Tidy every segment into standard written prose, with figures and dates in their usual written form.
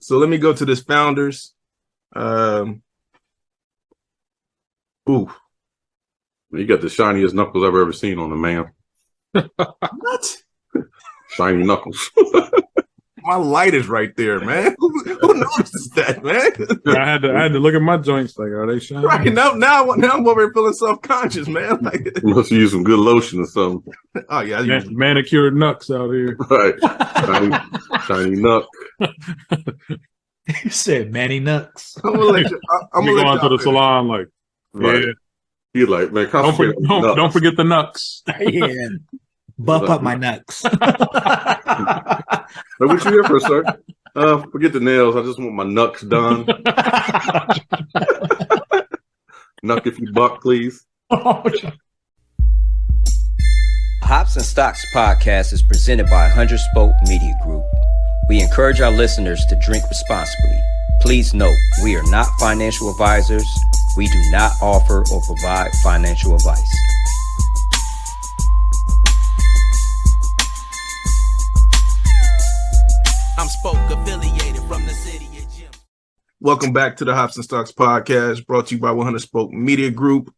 So let me go to this Founders. You got the shiniest knuckles I've ever seen on a man. What? Shiny knuckles. My light is right there, man. Who notices that, man? I had to look at my joints. Like, are they shiny? Right now I'm over here feeling self-conscious, man. Like, You must use some good lotion or something. oh yeah, I use Manicured knucks out here. Right. Shiny knuck. You said Manny Nuts. I'm gonna let you. I'm You gonna go let into the salon like, Right. yeah. You're like, man, Don't forget the knucks. Yeah. Buff up my nuts. Like, what you here for, sir? Forget the nails. I just want my knucks done. Knuck if you buck, please. Hops and Stocks Podcast is presented by 100 Spoke Media Group. We encourage our listeners to drink responsibly. Please note, we are not financial advisors. We do not offer or provide financial advice. I'm Spoke affiliated from the city of Jim. Welcome back to the Hops and Stocks Podcast, brought to you by 100 Spoke Media Group.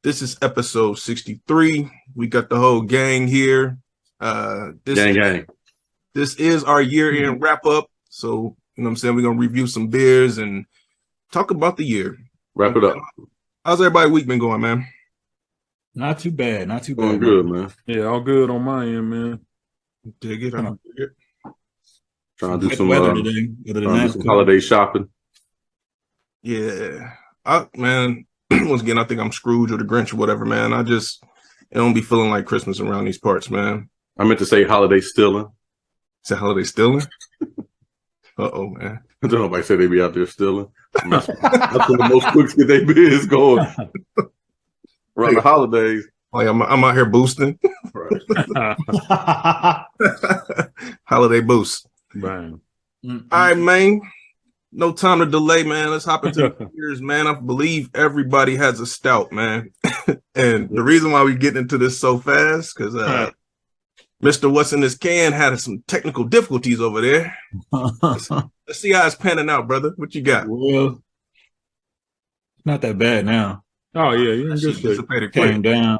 This is episode 63. We got the whole gang here. Gang. This is our year-end wrap-up. So, you know what I'm saying? We're going to review some beers and talk about the year. Wrap it up. How's everybody's week been going, man? Not too bad. Not too Going bad. good, man. Yeah, all good on my end, man. Dig it. I dig it. Trying to do Good some, weather today. Other than that, holiday shopping. Yeah. Man, once again, I think I'm Scrooge or the Grinch or whatever, man. I don't be feeling like Christmas around these parts, man. I meant to say holiday stealing. Is that holiday stealing? Uh-oh, man. I don't know if I say they be out there stealing. That's when the most quicks get their biz going. Around the holidays. Like I'm out here boosting. Right. Holiday boost. Bang. All right, man. No time to delay, man. Let's hop into the beers, man. I believe everybody has a stout, man. And the reason why we getting into this so fast, because Mr. What's in This Can had some technical difficulties over there. Let's see how it's panning out, brother. What you got? well, not that bad now. Oh yeah, you're in good Shit shape. dissipated quick. Came down.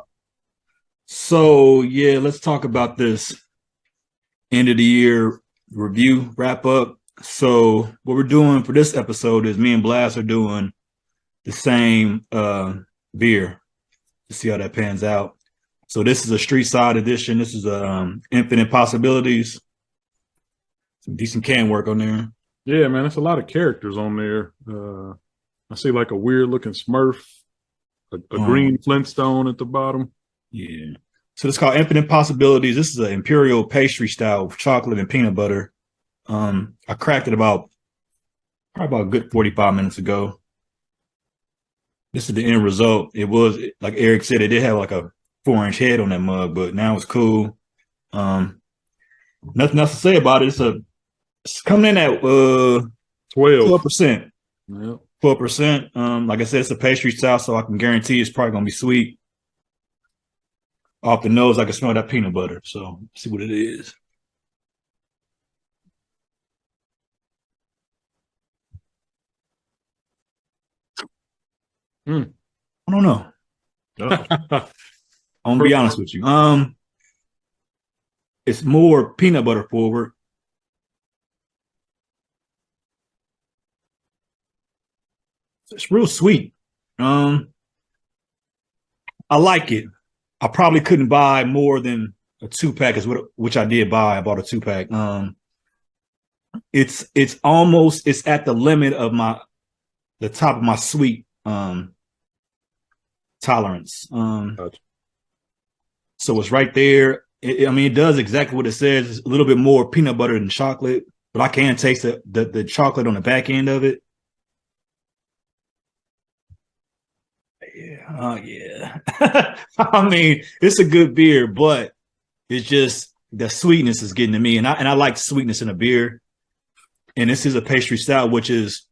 So yeah, let's talk about this end of the year review wrap up. So what we're doing for this episode is me and Blast are doing the same beer to see how that pans out. So this is a Streetside edition. This is Infinite Possibilities. Some decent can work on there. Yeah, man, there's a lot of characters on there. I see like a weird looking Smurf, a green Flintstone at the bottom. Yeah. So it's called Infinite Possibilities. This is an imperial pastry style with chocolate and peanut butter. I cracked it probably about a good 45 minutes ago. This is the end result. It was, like Eric said, it did have like a 4-inch head on that mug, but now it's cool. Nothing else to say about it. It's coming in at 12%. Yep. 12%. Like I said, it's a pastry style, so I can guarantee it's probably gonna be sweet. Off the nose, I can smell that peanut butter. So see what it is. I don't know. I'm gonna be honest with you. It's more peanut butter forward. It's real sweet. I like it. I probably couldn't buy more than a 2-pack, which I did buy. I bought a 2-pack. It's at the limit of the top of my sweet tolerance. Gotcha. So it's right there. It does exactly what it says. It's a little bit more peanut butter than chocolate, but I can taste the chocolate on the back end of it. Yeah. I mean, it's a good beer, but it's just the sweetness is getting to me, and I like sweetness in a beer. And this is a pastry style, which is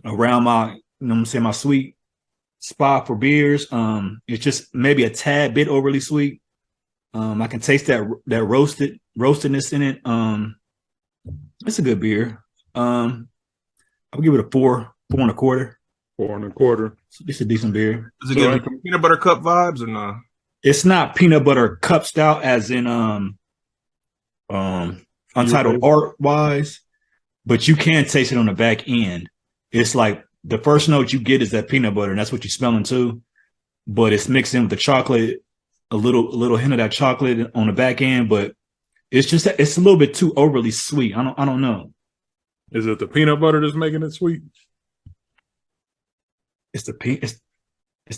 around my sweet spot for beers. It's just maybe a tad bit overly sweet. I can taste that roastedness in it. It's a good beer. I'll give it a 4.25. 4.25. So it's a decent beer. Does it give you peanut butter cup vibes or not? It's not peanut butter cup stout as in Untitled Art wise, but you can taste it on the back end. It's like the first note you get is that peanut butter, and that's what you're smelling too. But it's mixed in with the chocolate, a little hint of that chocolate on the back end. But it's a little bit too overly sweet. I don't know. Is it the peanut butter that's making it sweet? It's the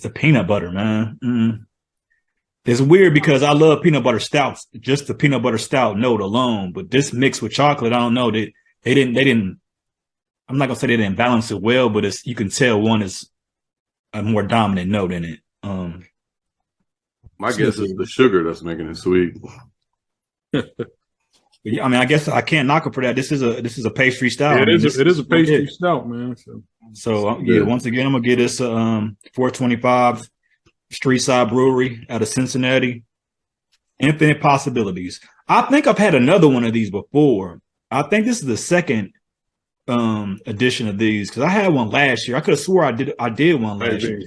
peanut butter, man. It's weird because I love peanut butter stouts, just the peanut butter stout note alone. But this mixed with chocolate, I don't know. They didn't. I'm not gonna say they didn't balance it well, but you can tell one is a more dominant note in it. My guess is the sugar that's making it sweet. I mean, I guess I can't knock it for that. This is a pastry stout. Yeah, it is a pastry stout, man. So once again, I'm gonna get this 425 Streetside Brewery out of Cincinnati. Infinite possibilities. I think I've had another one of these before. I think this is the second edition of these because I had one last year. I could have swore I did one last year.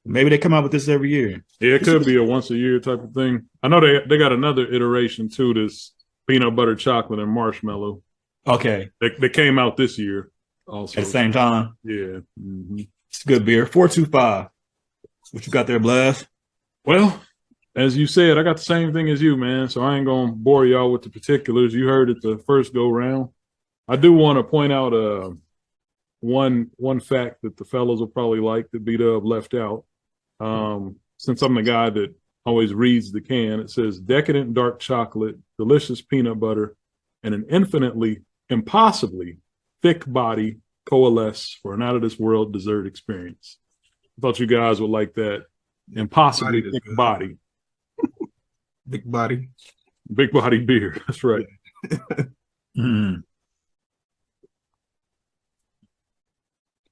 Maybe they come out with this every year. Yeah, it could be a once a year type of thing. I know they got another iteration too. This peanut butter chocolate and marshmallow. Okay, they came out this year also at the same time. Yeah, mm-hmm. It's a good beer. 425. What you got there, Blast? Well, as you said, I got the same thing as you, man. So I ain't gonna bore y'all with the particulars. You heard it the first go round. I do want to point out one fact that the fellas will probably like that B-Dub left out. Since I'm the guy that always reads the can, it says decadent dark chocolate, delicious peanut butter, and an impossibly thick body coalesce for an out of this world dessert experience. I thought you guys would like that. Impossibly thick body. Big body. Big body beer. That's right. Mm.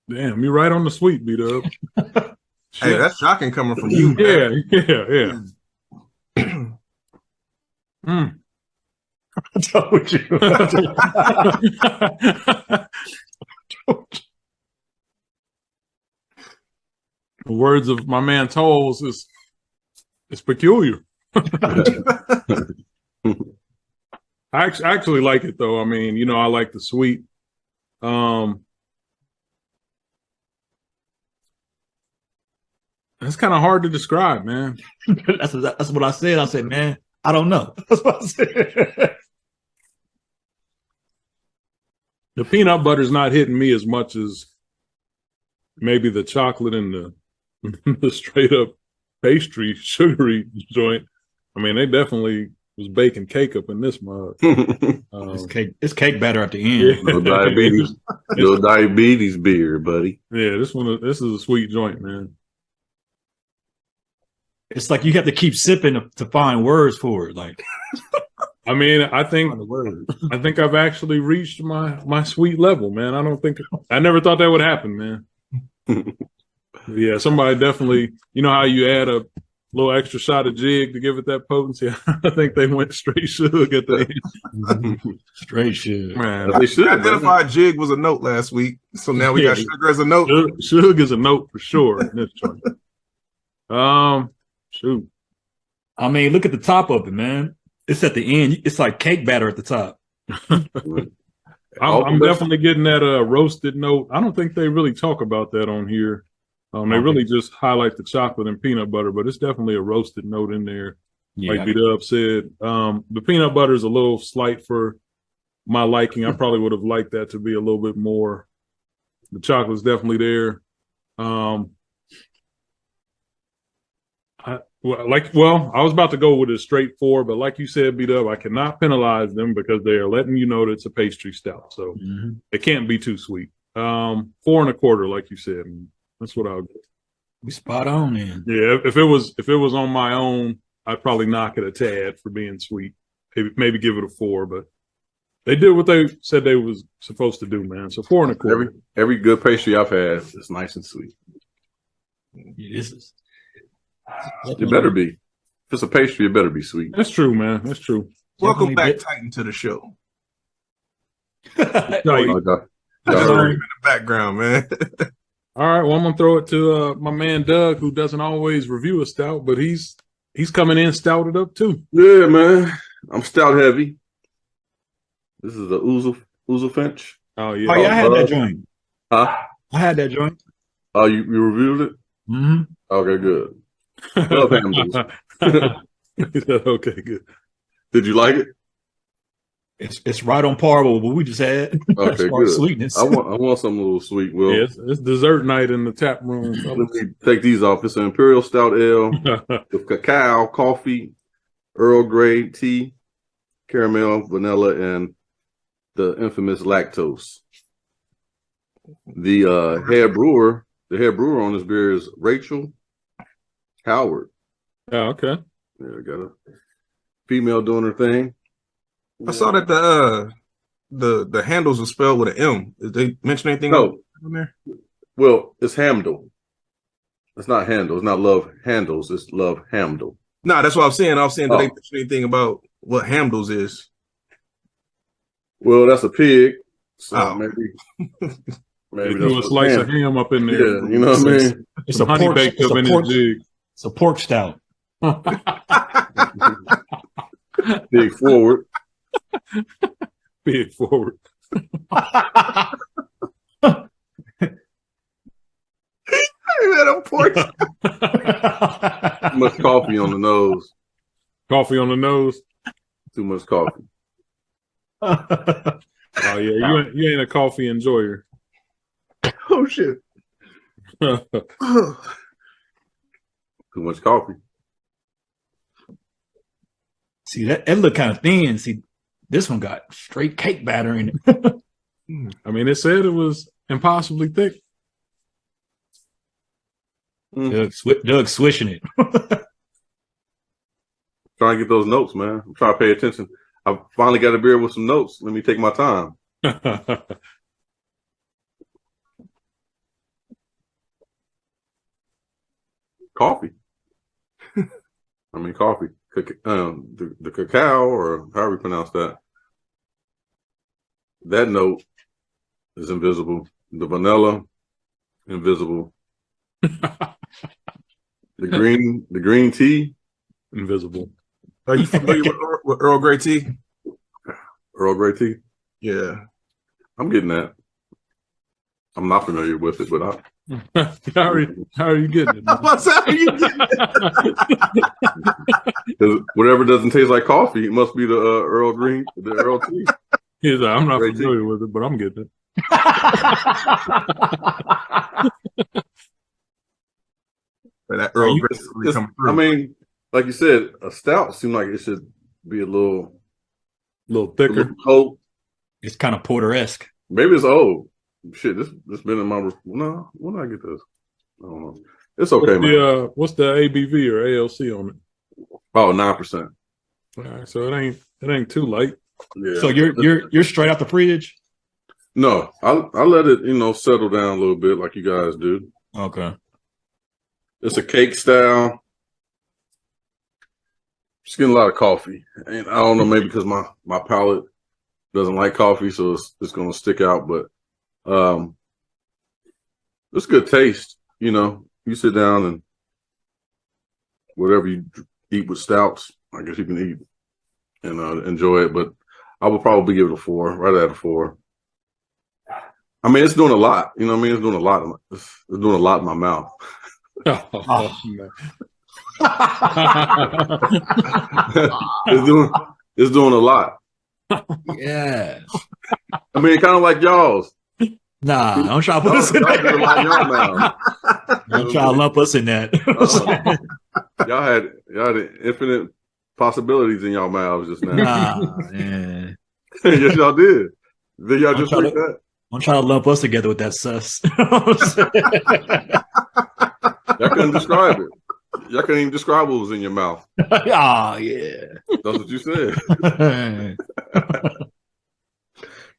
Damn, you're right on the sweet, B-Dub. Hey, that's shocking coming from you. Yeah. I told you. The words of my man Tolls is peculiar. I actually like it though. I mean, I like the sweet. That's kind of hard to describe, man. That's what I said. I said, man, I don't know. That's what I said. The peanut butter's not hitting me as much as maybe the chocolate and the straight up pastry, sugary joint. I mean, they definitely was baking cake up in this mug. It's cake batter at the end. Yeah. No diabetes beer, buddy. Yeah, this is a sweet joint, man. It's like you have to keep sipping to find words for it. Like, I mean, I think I've actually reached my sweet level, man. I never thought that would happen, man. Yeah, somebody definitely, how you add a little extra shot of jig to give it that potency. I think they went straight shug at the end. Straight shug. Man, they should. Identified jig was a note last week, so now we got sugar as a note. Shug is a note for sure in this joint. Shoot. I mean, look at the top of it, man. It's at the end. It's like cake batter at the top. I'm definitely getting that roasted note. I don't think they really talk about that on here. They really just highlight the chocolate and peanut butter, but it's definitely a roasted note in there. Yeah, like B-Dub said. The peanut butter is a little slight for my liking. I probably would have liked that to be a little bit more. The chocolate's definitely there. I was about to go with a straight 4, but like you said, B-Dub, I cannot penalize them because they are letting you know that it's a pastry stout. So it can't be too sweet. 4.25, like you said. That's what I'll get. We spot on, man. Yeah, if it was on my own, I'd probably knock it a tad for being sweet. Maybe give it a 4, but they did what they said they was supposed to do, man. So 4.25. Every good pastry I've had is nice and sweet. It better be. If it's a pastry, it better be sweet. That's true, man. That's true. Welcome back, Titan, to the show. No, you- Okay. I just Y'all heard heard him in the background, man. all right, well, I'm gonna throw it to my man Doug, who doesn't always review a stout, but he's coming in stouted up too. Yeah, man. I'm stout heavy. This is the Oozlefinch. Oh yeah. Oh yeah, I had that joint. Huh? I had that joint. Oh, you reviewed it? Mm-hmm. Okay, good. Love Hamdles. He said, okay, good. Did you like it? It's right on par with what we just had. As Okay, far as good. sweetness. I want something a little sweet. Well, Yeah, it's dessert night in the tap room. let me take these off. It's an Imperial Stout Ale with cacao, coffee, Earl Grey tea, caramel, vanilla, and the infamous lactose. The head brewer on this beer is Rachel Howard. Oh, okay. Yeah, got a female doing her thing. I saw that the handles are spelled with an M. Did they mention anything No, on there? well, it's Hamdle. It's not Handle. It's not Love Handles. It's Love Hamdle. No, that's what I'm saying. I was saying, did they Oh. mention anything about what Hamdles is? Well, that's a pig. So Oh. maybe They that's threw a what six ham- of ham up in Yeah, there. you know what I mean? It's Some a honey pork. baked It's up a in pork. his jig. It's a pork stout. Big forward. Big forward. Too much coffee on the nose. Coffee on the nose. Too much coffee. Oh yeah, you ain't a coffee enjoyer. Oh shit. Too much coffee. See that looked kind of thin. See, this one got straight cake batter in it. I mean, it said it was impossibly thick. Doug swishing it. Trying to get those notes, man. I'm trying to pay attention. I finally got a beer with some notes. Let me take my time. Coffee. I mean, coffee. The cacao, or however you pronounce that. That note is invisible. The vanilla, invisible. The green tea, Invisible. Are you familiar with Earl Grey tea? Earl Grey tea. Yeah. I'm getting that. I'm not familiar with it, but How are you getting it? man? What's that? Are you getting whatever doesn't taste like coffee, it must be the Earl tea. He's like, I'm not Great familiar with it, but I'm getting it. that Earl Grey really coming through? I mean, like you said, a stout seemed like it should be a little Thicker. cold. It's kind of porter-esque. Maybe it's old. Shit, this been in my no. When did I get this? I don't know. It's okay, man. What's the ABV or ALC on it? Oh, 9%. All right, so it ain't too light. Yeah. So you're straight out the fridge. No, I let it settle down a little bit like you guys do. Okay. It's a cake style. Just getting a lot of coffee, and I don't know, maybe because my palate doesn't like coffee, so it's gonna stick out. But it's good taste. You sit down and whatever you eat with stouts, I guess you can eat and enjoy it. But I would probably give it a 4, right at a 4. I mean, it's doing a lot. You know what I mean? It's doing a lot. It's doing a lot in my mouth. Oh, man. It's doing a lot. Yeah. I mean, kind of like y'all's. Nah, don't try to put us in Y'all did a lot in that. your mouth. Don't try to lump us in that. Y'all had infinite possibilities in y'all mouths just now. Nah, man. Yes, y'all did. Did y'all I'm just trying like that? Don't try to lump us together with that sus. Y'all couldn't describe it. Y'all couldn't even describe what was in your mouth. Oh, yeah. That's what you said.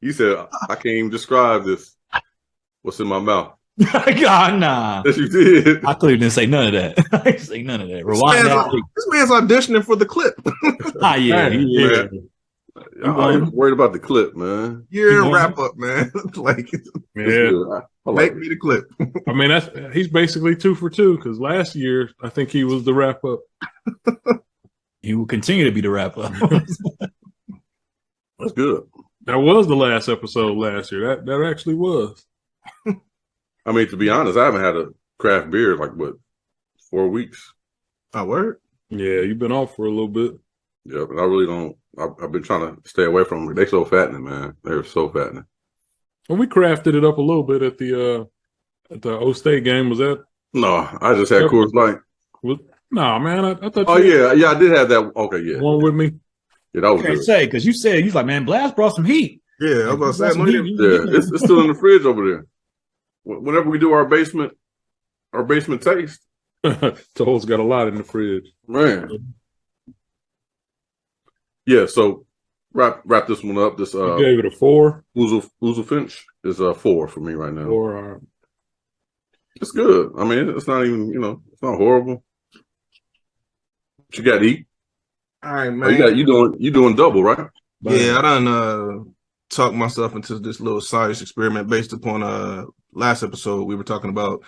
You said, I can't even describe this. What's in my mouth? God, nah. Yes, you did. I clearly didn't say none of that. I didn't say none of that. Rewind that. This man's auditioning for the clip. Ah, yeah. Man. I'm even worried about the clip, man. Year wrap up, man. Like, Yeah. I like make me the clip. I mean, he's basically 2 for 2 because last year I think he was the wrap up. He will continue to be the wrap up. That's good. That was the last episode last year. That actually was. I mean, to be honest, I haven't had a craft beer like 4 weeks. Oh, word? Yeah, you've been off for a little bit. Yeah, but I really don't. I've been trying to stay away from them. They're so fattening, man. They're so fattening. Well, we crafted it up a little bit at the O State game. Was that? No, I just had Coors Light. Nah, man. I thought. Oh yeah, I did have that. Okay, yeah. One with me. Yeah, that was Can't good. say because you said you was like, man, Blast brought some heat. Yeah, I was about to say, Yeah, it's still in the fridge over there. Whenever we do our basement taste, Toll's got a lot in the fridge. man. Yeah, so wrap this one up. This You gave it a 4. Oozlefinch is a 4 for me right now. 4. It's good. I mean, it's not even, it's not horrible. What you got to eat? all right, Oh, man. you doing double, right? Yeah, I done talked myself into this little science experiment based upon last episode. We were talking about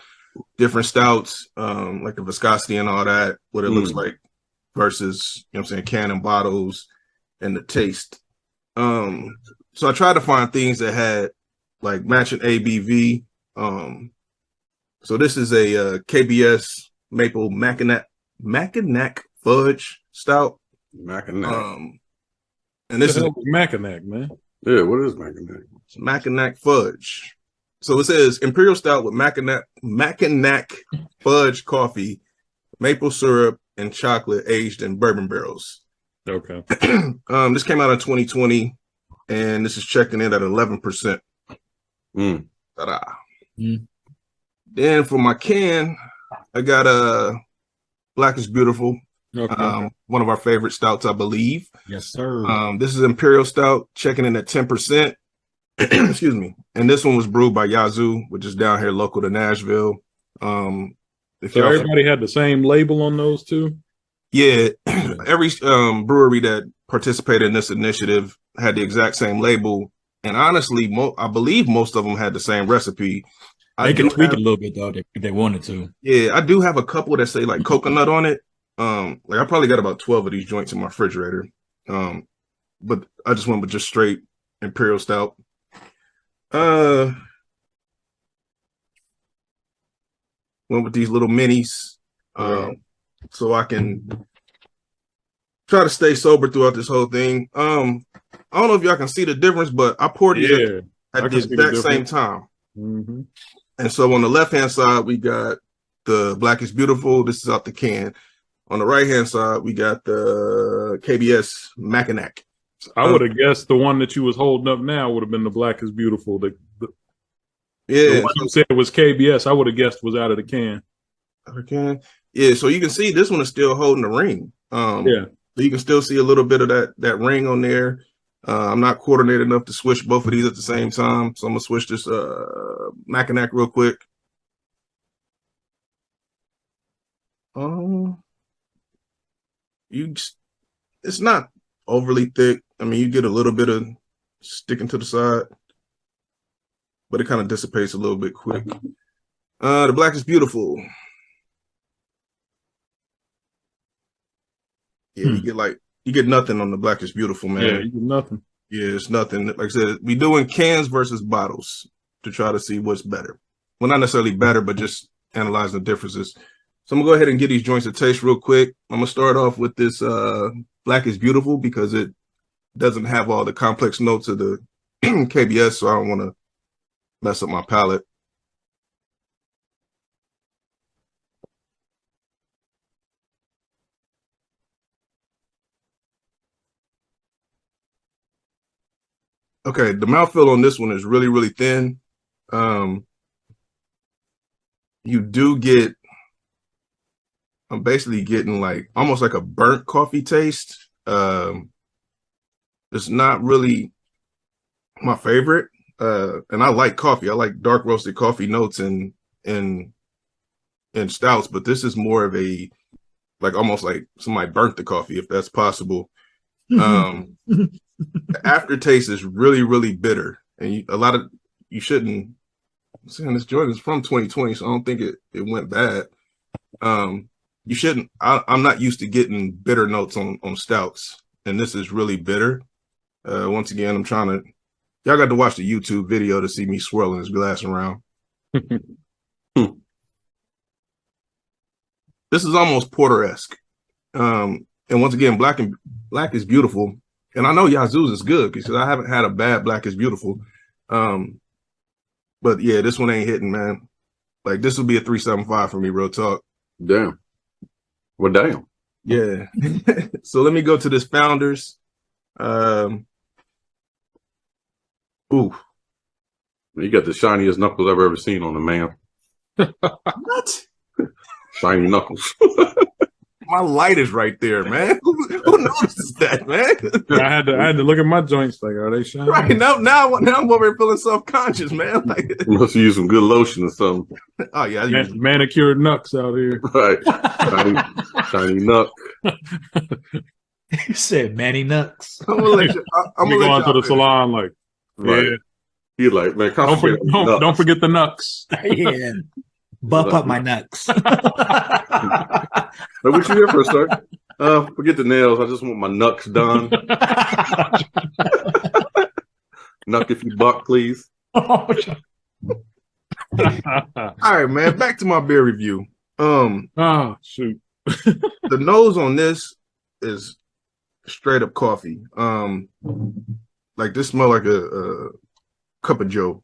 different stouts, like the viscosity and all that, what it looks like versus, you know what I'm saying, can and bottles and the taste. So I tried to find things that had like matching ABV. So this is a KBS maple Mackinac fudge stout. Mackinac. This Yeah, And this is Mackinac, man. what is Mackinac? Mackinac fudge. So it says Imperial Stout with Mackinac fudge coffee, maple syrup, and chocolate aged in bourbon barrels. Okay. This came out in 2020, and this is checking in at 11%. Ta-da. Then for my can, I got a Black is Beautiful. Okay. One of our favorite stouts, I believe. Yes, sir. This is Imperial Stout, checking in at 10%. Excuse me. And this one was brewed by Yazoo, which is down here local to Nashville. So everybody had the same label on those two? Yeah, every brewery that participated in this initiative had the exact same label. And honestly, I believe most of them had the same recipe. They could tweak it a little bit, though, if they wanted to. Yeah, I do have a couple that say like coconut on it. Like I probably got about 12 of these joints in my refrigerator. But I just went with just straight Imperial Stout. Went with these little minis. So I can try to stay sober throughout this whole thing. I don't know if y'all can see the difference, but I poured these at the exact same time. Mm-hmm. And so on the left-hand side, we got the Black is Beautiful. This is out the can. On the right-hand side, we got the KBS Mackinac. I would have guessed the one that you was holding up now would have been the Black is Beautiful. The one you said was KBS, I would have guessed was out of the can. Okay. Yeah, so you can see this one is still holding the ring. Yeah. So you can still see a little bit of that ring on there. I'm not coordinated enough to switch both of these at the same time. So I'm gonna switch this Mackinac real quick. It's not overly thick. I mean, you get a little bit of sticking to the side, but it kind of dissipates a little bit quick. The Black is Beautiful. Yeah, you get nothing on the Black is Beautiful, man. Yeah, you get nothing. Yeah, it's nothing. Like I said, we doing cans versus bottles to try to see what's better. Well, not necessarily better, but just analyzing the differences. So I'm gonna go ahead and get these joints a taste real quick. I'm gonna start off with this Black is Beautiful because it doesn't have all the complex notes of the KBS, so I don't want to mess up my palate. Okay, the mouthfeel on this one is really, really thin. You do get, I'm basically getting like almost like a burnt coffee taste. It's not really my favorite. And I like coffee. I like dark roasted coffee notes in stouts, but this is more of a like almost like somebody burnt the coffee, if that's possible. The aftertaste is really, really bitter, and you shouldn't. I'm saying this joint is from 2020, so I don't think it went bad. You shouldn't. I'm not used to getting bitter notes on stouts, and this is really bitter. Once again, I'm trying to. Y'all got to watch the YouTube video to see me swirling this glass around. This is almost porter-esque. And once again, black is beautiful. And I know Yazoo's is good because I haven't had a bad black is beautiful. But yeah, this one ain't hitting, man. Like this would be a 3.75 for me, real talk. Damn. Well, damn. Yeah. So let me go to this Founders. Ooh. You got the shiniest knuckles I've ever seen on a man. What? Shiny knuckles. My light is right there, man. Who notices that, man? I had to look at my joints. Like, are they shining? Right now I'm over here feeling self-conscious, man. Like, You must use some good lotion or something. oh yeah, Manicured knucks out here. Right. Shiny knuck. You said Manny Nuts. I'm gonna let you. I'm You gonna go let into the y'all salon like, Right. yeah. He like, man, Don't forget the knucks. Yeah. Buff up my nuts. What you here for, sir? Forget the nails. I just want my knucks done. Knuck if you buck, please. All right, man. Back to my beer review. Oh shoot. The nose on this is straight up coffee. Like this smell like a cup of Joe.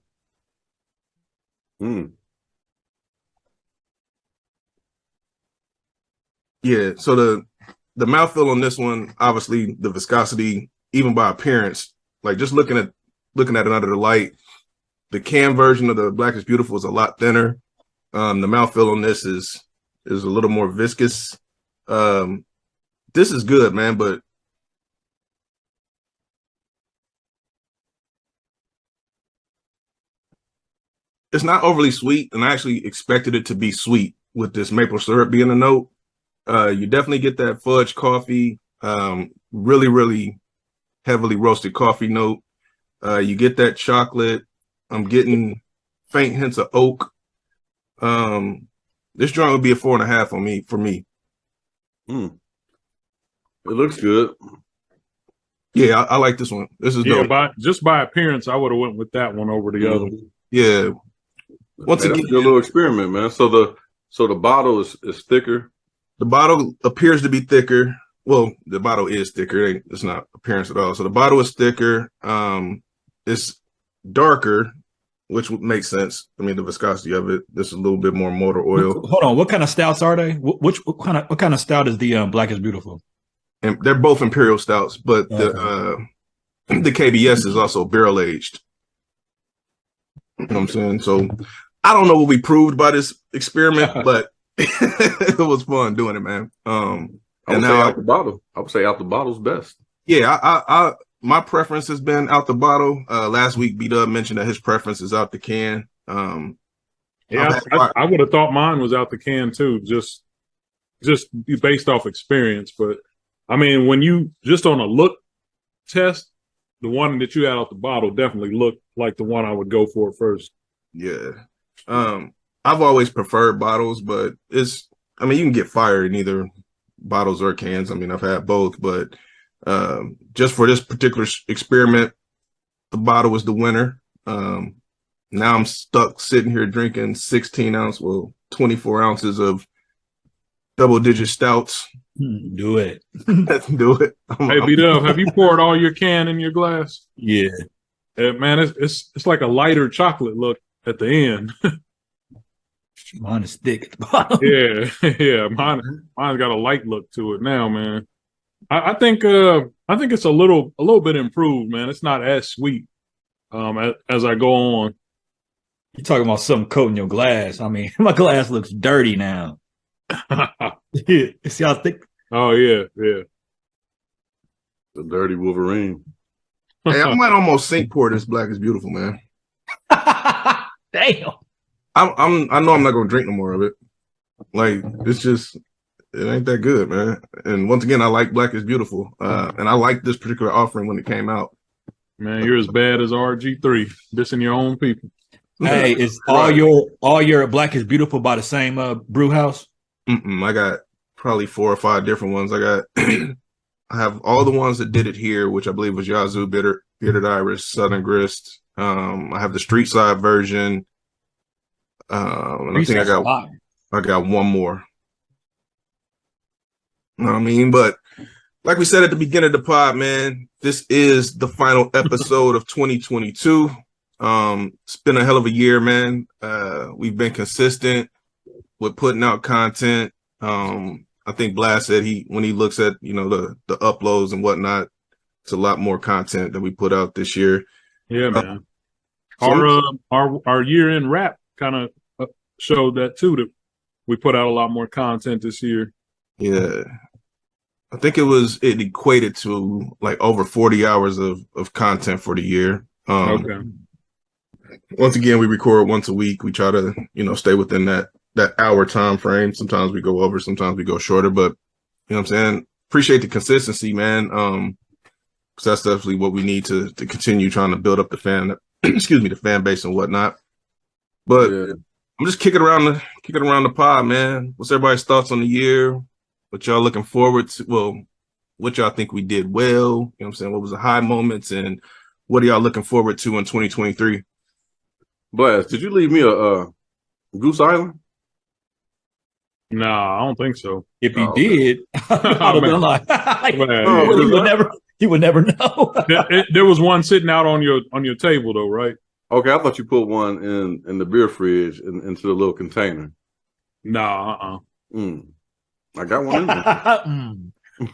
Mm. Yeah, so the mouthfeel on this one, obviously the viscosity, even by appearance, like just looking at it under the light, the can version of the Black is Beautiful is a lot thinner. The mouthfeel on this is a little more viscous. This is good, man, but it's not overly sweet, and I actually expected it to be sweet with this maple syrup being a note. You definitely get that fudge coffee, really, really heavily roasted coffee note. You get that chocolate. I'm getting faint hints of oak. This joint would be a 4.5 for me. Mm. It looks good. Yeah, I like this one. This is dope. Just by appearance, I would have went with that one over the other. Yeah. Once Man, again, that's a good little experiment, man. So the bottle is thicker. the bottle appears to be thicker. Well, the bottle is thicker. It's not appearance at all. So the bottle is thicker. It's darker, which would make sense. I mean, the viscosity of it. This is a little bit more motor oil. Hold on. What kind of stouts are they? What kind of stout is the Black is Beautiful? And they're both imperial stouts, but the KBS is also barrel aged. You know what I'm saying? So I don't know what we proved by this experiment, but it was fun doing it, man. I would say out the bottle. I would say out the bottle's best. Yeah, I my preference has been out the bottle. Last week, B-Dub mentioned that his preference is out the can. Yeah, I would have thought mine was out the can too, just based off experience. But I mean, when you just on a look test, the one that you had out the bottle definitely looked like the one I would go for first. Yeah. I've always preferred bottles, but you can get fired in either bottles or cans. I mean, I've had both, but just for this particular experiment, the bottle was the winner. Now I'm stuck sitting here drinking 24 ounces of double-digit stouts. Do it. Let's do it. Hey, B-Dub, have you poured all your can in your glass? Yeah. Man, it's like a lighter chocolate look at the end. Mine is thick at the bottom. Yeah. Mine's got a light look to it now, man. I think it's a little bit improved, man. It's not as sweet as I go on. You're talking about something coating your glass. I mean, my glass looks dirty now. Yeah. See how thick? Oh yeah. The dirty Wolverine. Hey, I might almost sink pour this Black is Beautiful, man. Damn. I know I'm not gonna drink no more of it. Like it's it ain't that good, man. And once again, I like Black is Beautiful. And I like this particular offering when it came out. Man, you're as bad as RG3, dissing your own people. Hey, is all your Black is Beautiful by the same brew house? I got probably 4 or 5 different ones. I got I have all the ones that did it here, which I believe was Yazoo Bearded Iris, Southern Grist. I have the Streetside version. And I think I got one more. You know what I mean? But like we said at the beginning of the pod, man, this is the final episode of 2022. It's been a hell of a year, man. We've been consistent with putting out content. I think Blast said when he looks at, the uploads and whatnot, it's a lot more content that we put out this year. Yeah, man. Our year-end wrap kind of showed that too, that we put out a lot more content this year. Yeah. I think it equated to like over 40 hours of content for the year. Okay. Once again, we record once a week. We try to, stay within that hour time frame. Sometimes we go over, sometimes we go shorter, but you know what I'm saying? Appreciate the consistency, man. Because that's definitely what we need to continue trying to build up the the fan base and whatnot. But I'm just kicking around the pod, man. What's everybody's thoughts on the year? What y'all looking forward to? Well, what y'all think we did well? You know what I'm saying? What was the high moments, and what are y'all looking forward to in 2023? Blast, did you leave me a Goose Island? No, I don't think so. If you did, I would have been like, you would never know. There was one sitting out on your table though, right? Okay, I thought you put one in the beer fridge into the little container. Nah, I got one in there.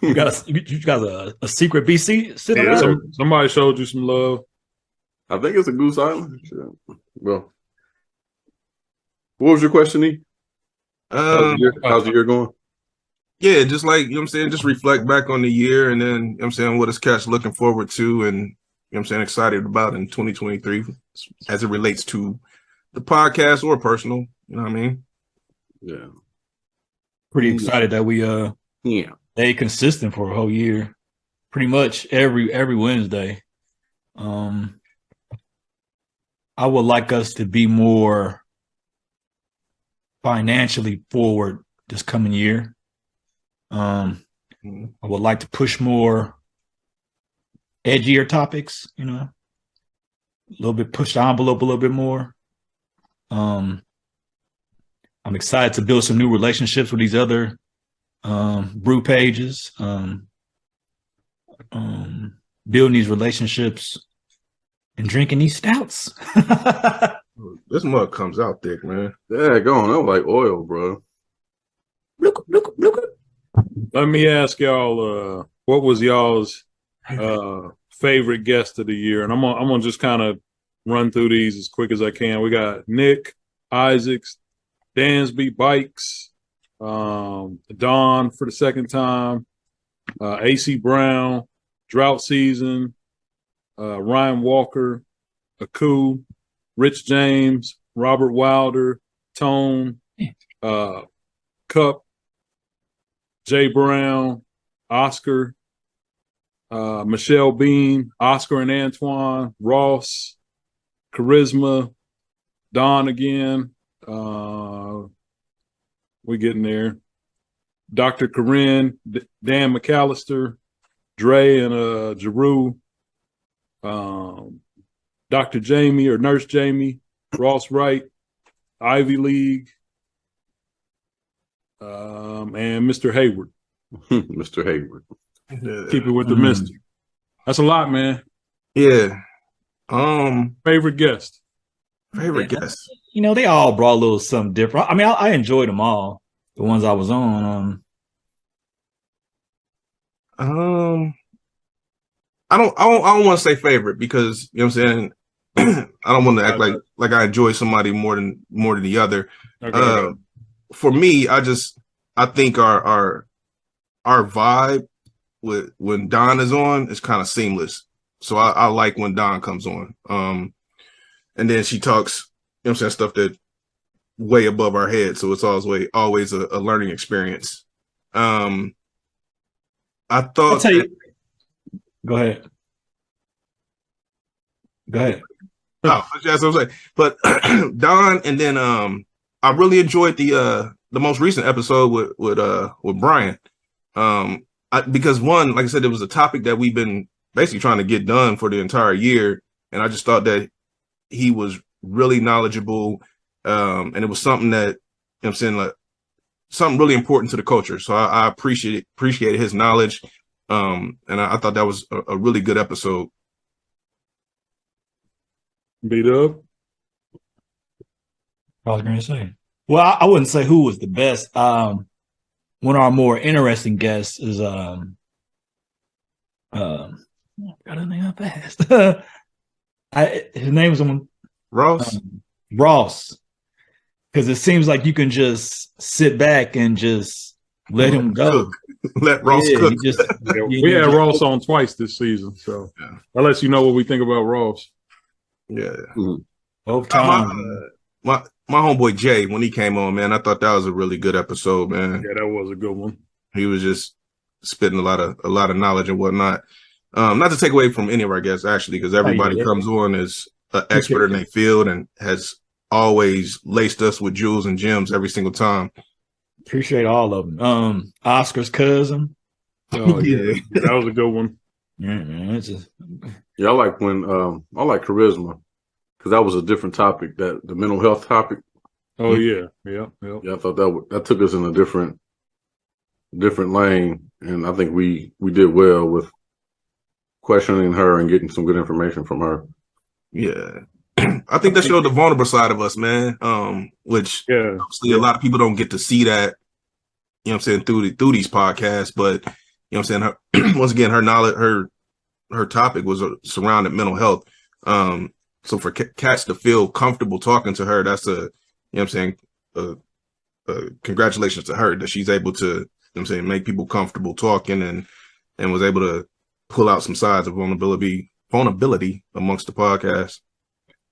You got a secret BC sitting there? Somebody showed you some love. I think it's a Goose Island. Sure. Well, what was your question, E? How's the year going? Yeah, just like, you know what I'm saying, just reflect back on the year, and then, you know what I'm saying, what is Cash looking forward to and, you know what I'm saying, excited about in 2023 as it relates to the podcast or personal, you know what I mean? Yeah. Pretty excited that we stay consistent for a whole year. Pretty much every Wednesday. I would like us to be more financially forward this coming year. I would like to push more edgier topics, a little bit, push the envelope a little bit more. I'm excited to build some new relationships with these other brew pages, building these relationships and drinking these stouts. This mug comes out thick, man. Yeah, going on like oil, bro. Look. Let me ask y'all, what was y'all's favorite guest of the year? And I'm gonna just kind of run through these as quick as I can. We got Nick Isaacs, Dansby Bikes, Don for the second time, AC Brown, Drought Season, Ryan Walker, Aku, Rich James, Robert Wilder, Tone, Cup, Jay Brown, Oscar, Michelle Bean, Oscar and Antoine, Ross, Charisma, Don again. We getting there. Dr. Corinne, Dan McAllister, Dre and Giroux, Dr. Jamie or Nurse Jamie, Ross Wright, Ivy League, and Mr. Hayward. Mr. Hayward. Keep it with the mystic. That's a lot, man. Yeah. Favorite guest. Guest. They all brought a little something different. I mean, I enjoyed them all. The ones I was on. I don't want to say favorite because you know what I'm saying. I don't want to act like I enjoy somebody more than the other. Okay. For me, I think our vibe with when Don is on is kind of seamless. So I like when Don comes on. And then she talks, you know what I'm saying, stuff that way above our head. So it's always a learning experience. I I'll thought tell you. Go ahead. oh, that's what I'm saying. But Don, and then I really enjoyed the most recent episode with Brian. Because one, like I said, it was a topic that we've been basically trying to get done for the entire year, and I just thought that he was really knowledgeable, and it was something that, you know what I'm saying, like something really important to the culture. So I appreciated his knowledge, and I thought that was a really good episode. Beat up. I was going to say. Well, I wouldn't say who was the best. One of our more interesting guests is I got his name up fast. His name is Ross. Ross. Because it seems like you can just sit back and just let him go. Let Ross cook. We had Ross on twice this season, so that lets you know what we think about Ross. Yeah. Both times. My homeboy Jay, when he came on, man, I thought that was a really good episode, man. Yeah, that was a good one. He was just spitting a lot of knowledge and whatnot. Not to take away from any of our guests, actually, because everybody comes on as an expert in their field and has always laced us with jewels and gems every single time. Appreciate all of them. Oscar's cousin. Oh yeah, that was a good one. Yeah, man, I like when I like charisma, because that was a different topic, that the mental health topic. Oh yeah. I thought that took us in a different lane, and I think we did well with questioning her and getting some good information from her. Yeah. I think that showed the vulnerable side of us, man. Which obviously a lot of people don't get to see that, you know what I'm saying, through these podcasts. But you know what I'm saying, once again, her knowledge, her topic was surrounded mental health. So for cats to feel comfortable talking to her, that's you know what I'm saying, congratulations to her that she's able to, you know what I'm saying, make people comfortable talking and was able to pull out some sides of vulnerability amongst the podcast.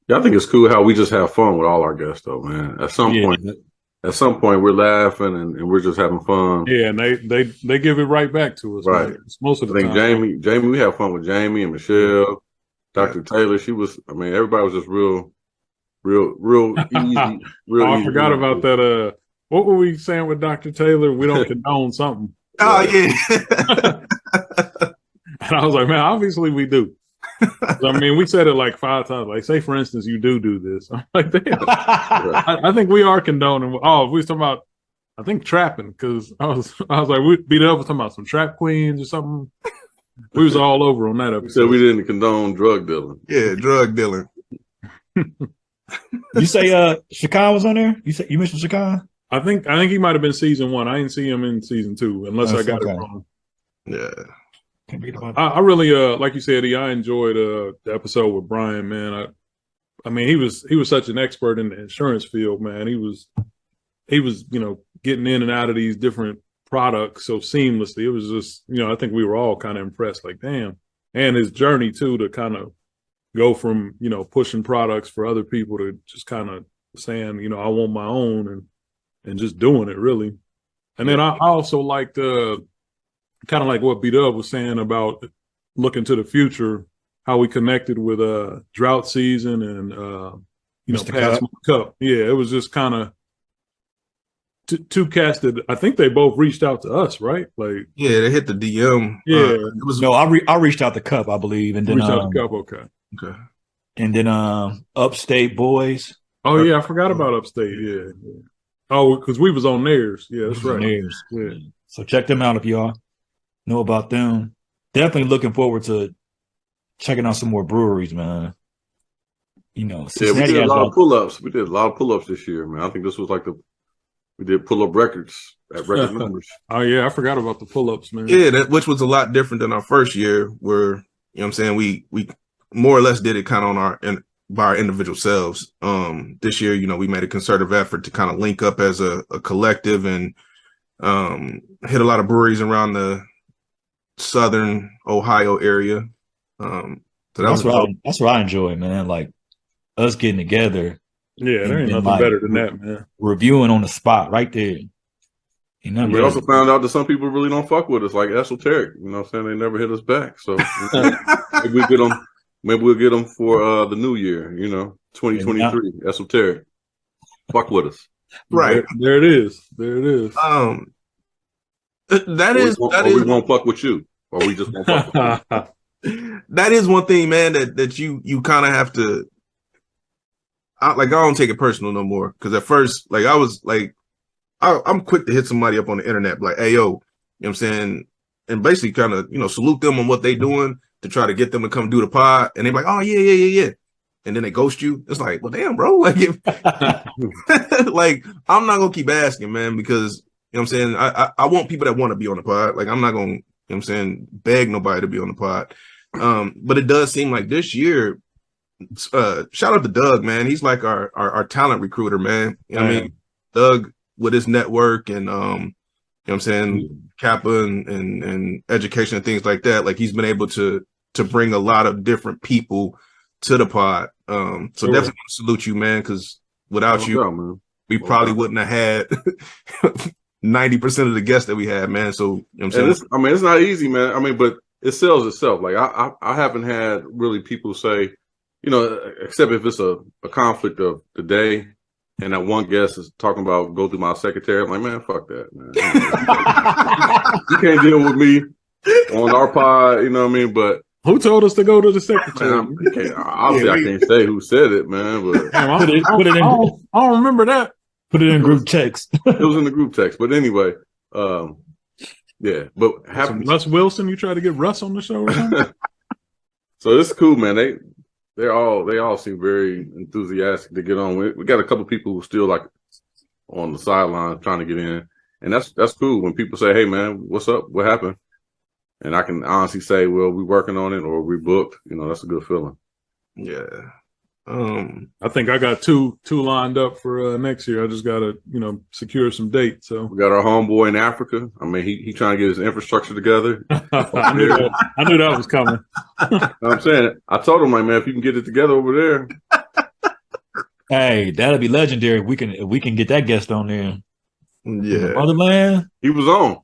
Yeah, I think it's cool how we just have fun with all our guests, though, man. At some point, we're laughing and we're just having fun. Yeah, and they give it right back to us. Right. Most of the time. Jamie, we have fun with Jamie and Michelle, Dr. Taylor. Everybody was just real easy. I forgot about that. What were we saying with Dr. Taylor? We don't condone something. Oh yeah. And I was like, man, obviously we do. I mean, we said it like 5 times. Like, say for instance, you do this. I'm like, damn. I think we are condoning. Oh, we was talking about, I think, trapping, because I was like, we beat up, talking about some trap queens or something. We was all over on that episode. So we didn't condone drug dealing. Yeah, drug dealing. You say Shakan was on there? You mentioned Shakan? I think he might have been season 1. I didn't see him in season 2, unless I got it wrong. Yeah. I really like you said, I enjoyed the episode with Brian, man. I mean, he was such an expert in the insurance field, man. He was, you know, getting in and out of these different products so seamlessly. It was just, you know, I think we were all kind of impressed, like, damn. And his journey too, to kind of go from, you know, pushing products for other people to just kind of saying, you know, I want my own and just doing it, really. And then I also liked kind of like what B-Dub was saying about looking to the future, how we connected with drought season and you know, past cup. Yeah, it was just kind of two cats that I think they both reached out to us, right? Like, yeah, they hit the DM. Yeah, it was I reached out to Cup, I believe, and then reached out to Cup. Okay. And then Upstate Boys. Oh yeah, I forgot about Upstate. Yeah. Oh, because we was on theirs. Yeah, that's right. Theirs. Yeah. So check them out if y'all know about them. Definitely looking forward to checking out some more breweries, man. You know, Cincinnati, we did a lot of pull-ups. We did a lot of pull-ups this year, man. I think this was like we did pull-up records at record numbers. Oh yeah, I forgot about the pull-ups, man. Yeah, which was a lot different than our first year, where, you know what I'm saying, we more or less did it kind of by our individual selves. This year, you know, we made a concerted effort to kind of link up as a collective and hit a lot of breweries around the southern Ohio area. So that's what I enjoy, man. Like us getting together. Yeah, there ain't nothing better than that, man. Reviewing on the spot right there. And we also found out that some people really don't fuck with us, like Esoteric. You know what I'm saying? They never hit us back. So maybe we'll get them. Maybe we'll get them for the new year. 2023. Esoteric. Fuck with us. Right. There it is. There it is. We won't fuck with you, or we just won't fuck with you. That is one thing, man, that you kind of have to. I don't take it personal no more, because at first, like, I was like, I'm quick to hit somebody up on the internet, like, hey, yo, you know what I'm saying? And basically kind of, salute them on what they doing to try to get them to come do the pod. And they're like, oh, yeah. And then they ghost you. It's like, well, damn, bro. Like, like, I'm not going to keep asking, man, because, you know what I'm saying? I want people that want to be on the pod. Like, I'm not going to, you know what I'm saying, beg nobody to be on the pod. But it does seem like this year, shout out to Doug, man. He's like our talent recruiter, man. You know what I mean? Doug, with his network and you know what I'm saying, Kappa and education and things like that, like, he's been able to bring a lot of different people to the pod. So definitely want to salute you, man, because without you, we probably wouldn't have had 90% of the guests that we had, man. So, you know what I'm saying? It's not easy, man. But it sells itself. Like, I haven't had really people say, except if it's a conflict of the day. And that one guest is talking about go through my secretary. I'm like, man, fuck that, man. You can't deal with me on our pod, you know what I mean? But who told us to go to the secretary? Obviously, I can't say who said it, man. But put it in. I don't remember that. Put it in group text. It was in the group text. But anyway, yeah. But Russ Wilson, you try to get Russ on the show or something? So it's cool, man. They all seem very enthusiastic to get on. We got a couple people who still like on the sideline trying to get in, and that's cool when people say, "Hey, man, what's up? What happened?" And I can honestly say, "Well, we're working on it, or we booked." That's a good feeling. Yeah. I think I got two lined up for next year. I just gotta secure some dates. So we got our homeboy in Africa. I mean, he trying to get his infrastructure together. I knew that was coming. I'm saying, I told him, like, man, if you can get it together over there, hey, that'll be legendary. If we can get that guest on there. Yeah, Motherland. He was on.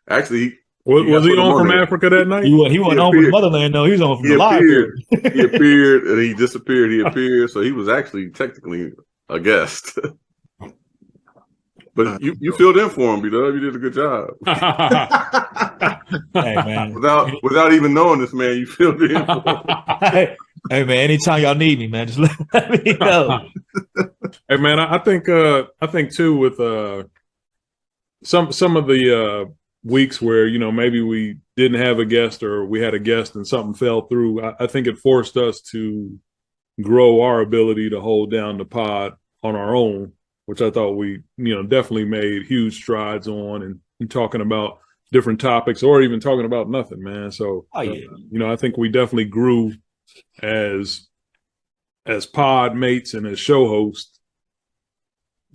Actually, was he on from Africa that night? He wasn't on from the motherland, though. He was on from the live. He appeared and he disappeared. He appeared, so he was actually technically a guest. But you filled in for him, B-Dub. You did a good job. Hey, man. Without even knowing this, man, you filled in for him. Hey, man, anytime y'all need me, man, just let me know. Hey, man, I think too, with some of the weeks where maybe we didn't have a guest, or we had a guest and something fell through, I think it forced us to grow our ability to hold down the pod on our own, which I thought we definitely made huge strides on, and talking about different topics, or even talking about nothing, man. So I think we definitely grew as pod mates and as show hosts,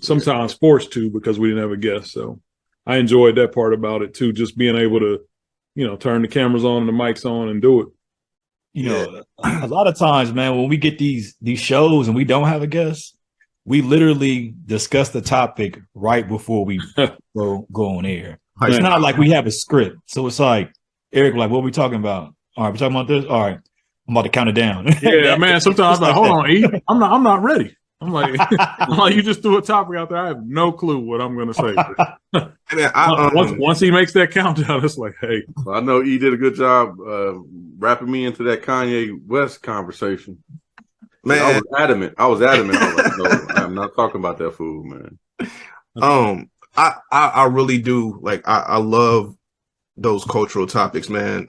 sometimes forced to, because we didn't have a guest. So I enjoyed that part about it too, just being able to, turn the cameras on and the mics on and do it. A lot of times, man, when we get these shows and we don't have a guest, we literally discuss the topic right before we go on air. It's not like we have a script. So it's like, Eric, like, what are we talking about? All right, we're talking about this? All right, I'm about to count it down. Yeah, man, sometimes I'm like, hold on, E, I'm not ready. I'm like, you just threw a topic out there. I have no clue what I'm going to say. Once he makes that countdown, it's like, hey. I know E did a good job wrapping me into that Kanye West conversation. Man, I was adamant. I was like, no, I'm not talking about that food, man. I really do. Like, I love those cultural topics, man.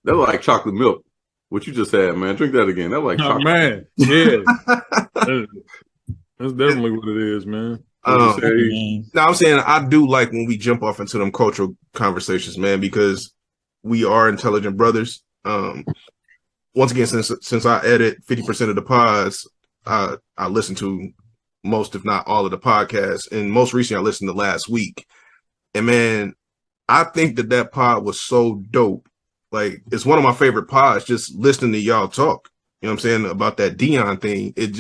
They're like chocolate milk. What you just had, man. Drink that again. They're like chocolate. Man. Yeah. That's definitely what it is, man. I'm saying I do like when we jump off into them cultural conversations, man, because we are intelligent brothers. Once again, since I edit 50% of the pods, I listen to most, if not all, of the podcasts. And most recently, I listened to last week. And man, I think that pod was so dope. Like, it's one of my favorite pods, just listening to y'all talk, you know what I'm saying, about that Dion thing. It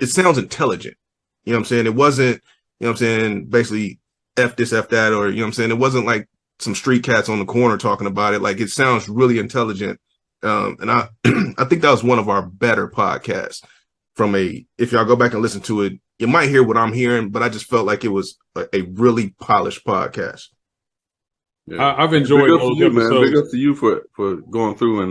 sounds intelligent. You know what I'm saying? It wasn't, you know what I'm saying, basically F this, F that, or, you know what I'm saying? It wasn't like some street cats on the corner talking about it. Like, it sounds really intelligent. And I I think that was one of our better podcasts if y'all go back and listen to it, you might hear what I'm hearing, but I just felt like it was a really polished podcast. Yeah. I've enjoyed those episodes. Man. Big up to you for going through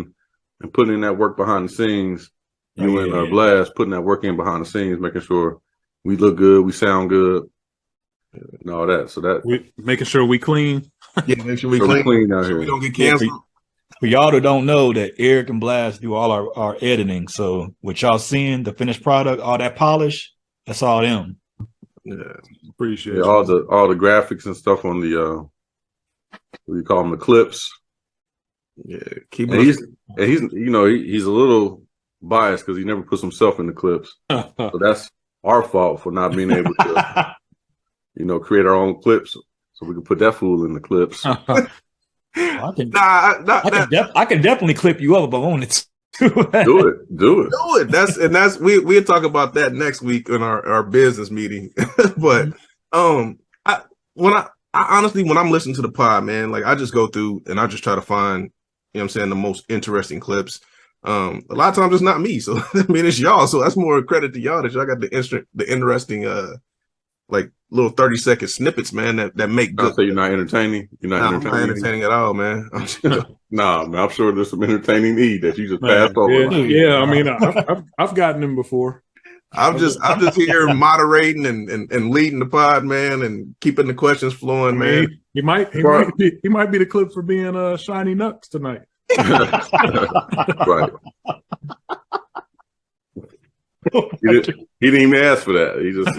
and putting in that work behind the scenes. You and Blast putting that work in behind the scenes, making sure we look good, we sound good, and all that. So that we making sure we clean. Yeah, make sure we clean out here. We don't get canceled. For y'all that don't know, that Eric and Blast do all our editing. So what y'all seeing, the finished product, all that polish, that's all them. Yeah, appreciate all the graphics and stuff on the what do you call them, the clips. Yeah, he's a little biased because he never puts himself in the clips. So that's our fault for not being able to create our own clips so we can put that fool in the clips. I can definitely clip you up if I wanted to. Do it. That's we'll talk about that next week in our business meeting. But I honestly, when I'm listening to the pod, man, like I just go through and I just try to find, you know what I'm saying, the most interesting clips. A lot of times it's not me, so I mean it's y'all. So that's more credit to y'all that y'all got the interesting like little 30-second snippets, man, that make good. So you're not entertaining? You're not entertaining? I'm not entertaining at all, man. Nah, man, I'm sure there's some entertaining need that you just passed over. Yeah, I mean, I've gotten them before. I'm just here moderating and leading the pod, man, and keeping the questions flowing, man. He might be the clip for being Shiny Nuts tonight. Right. He didn't even ask for that. He just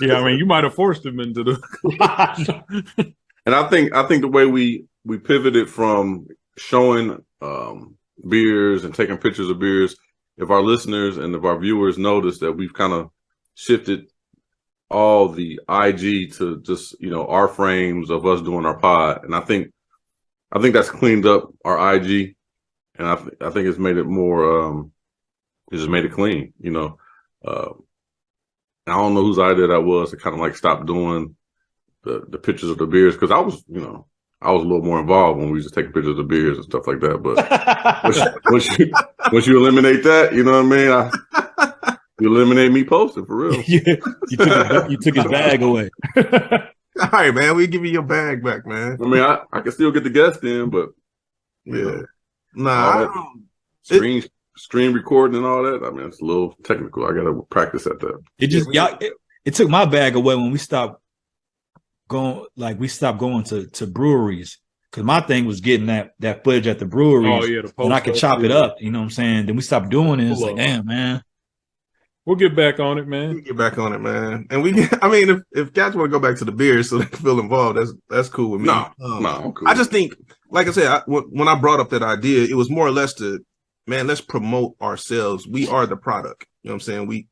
yeah. I mean, you might have forced him into the. And I think the way we pivoted from showing beers and taking pictures of beers, if our listeners and if our viewers notice that we've kind of shifted all the IG to just our frames of us doing our pod, and I think that's cleaned up our IG, and I think it's made it more. It just made it clean, I don't know whose idea that was to kind of like stop doing the pictures of the beers, because I was a little more involved when we used to take pictures of beers and stuff like that. But once you eliminate that, you know what I mean? You eliminate me posting for real. you took his bag away. All right, man. We give you your bag back, man. I mean, I can still get the guests in, but screen recording and all that. I mean, it's a little technical. I gotta practice at that. It took my bag away when we stopped going. Like we stopped going to breweries, because my thing was getting that footage at the breweries. Oh yeah, and I could chop it up. You know what I'm saying? Then we stopped doing it. It's like, damn, man. We'll get back on it, man. We'll get back on it, man. And if cats want to go back to the beers so they can feel involved, that's cool with me. No, I'm cool. I just think, like I said, when I brought up that idea, it was more or less to, man, let's promote ourselves. We are the product. You know what I'm saying?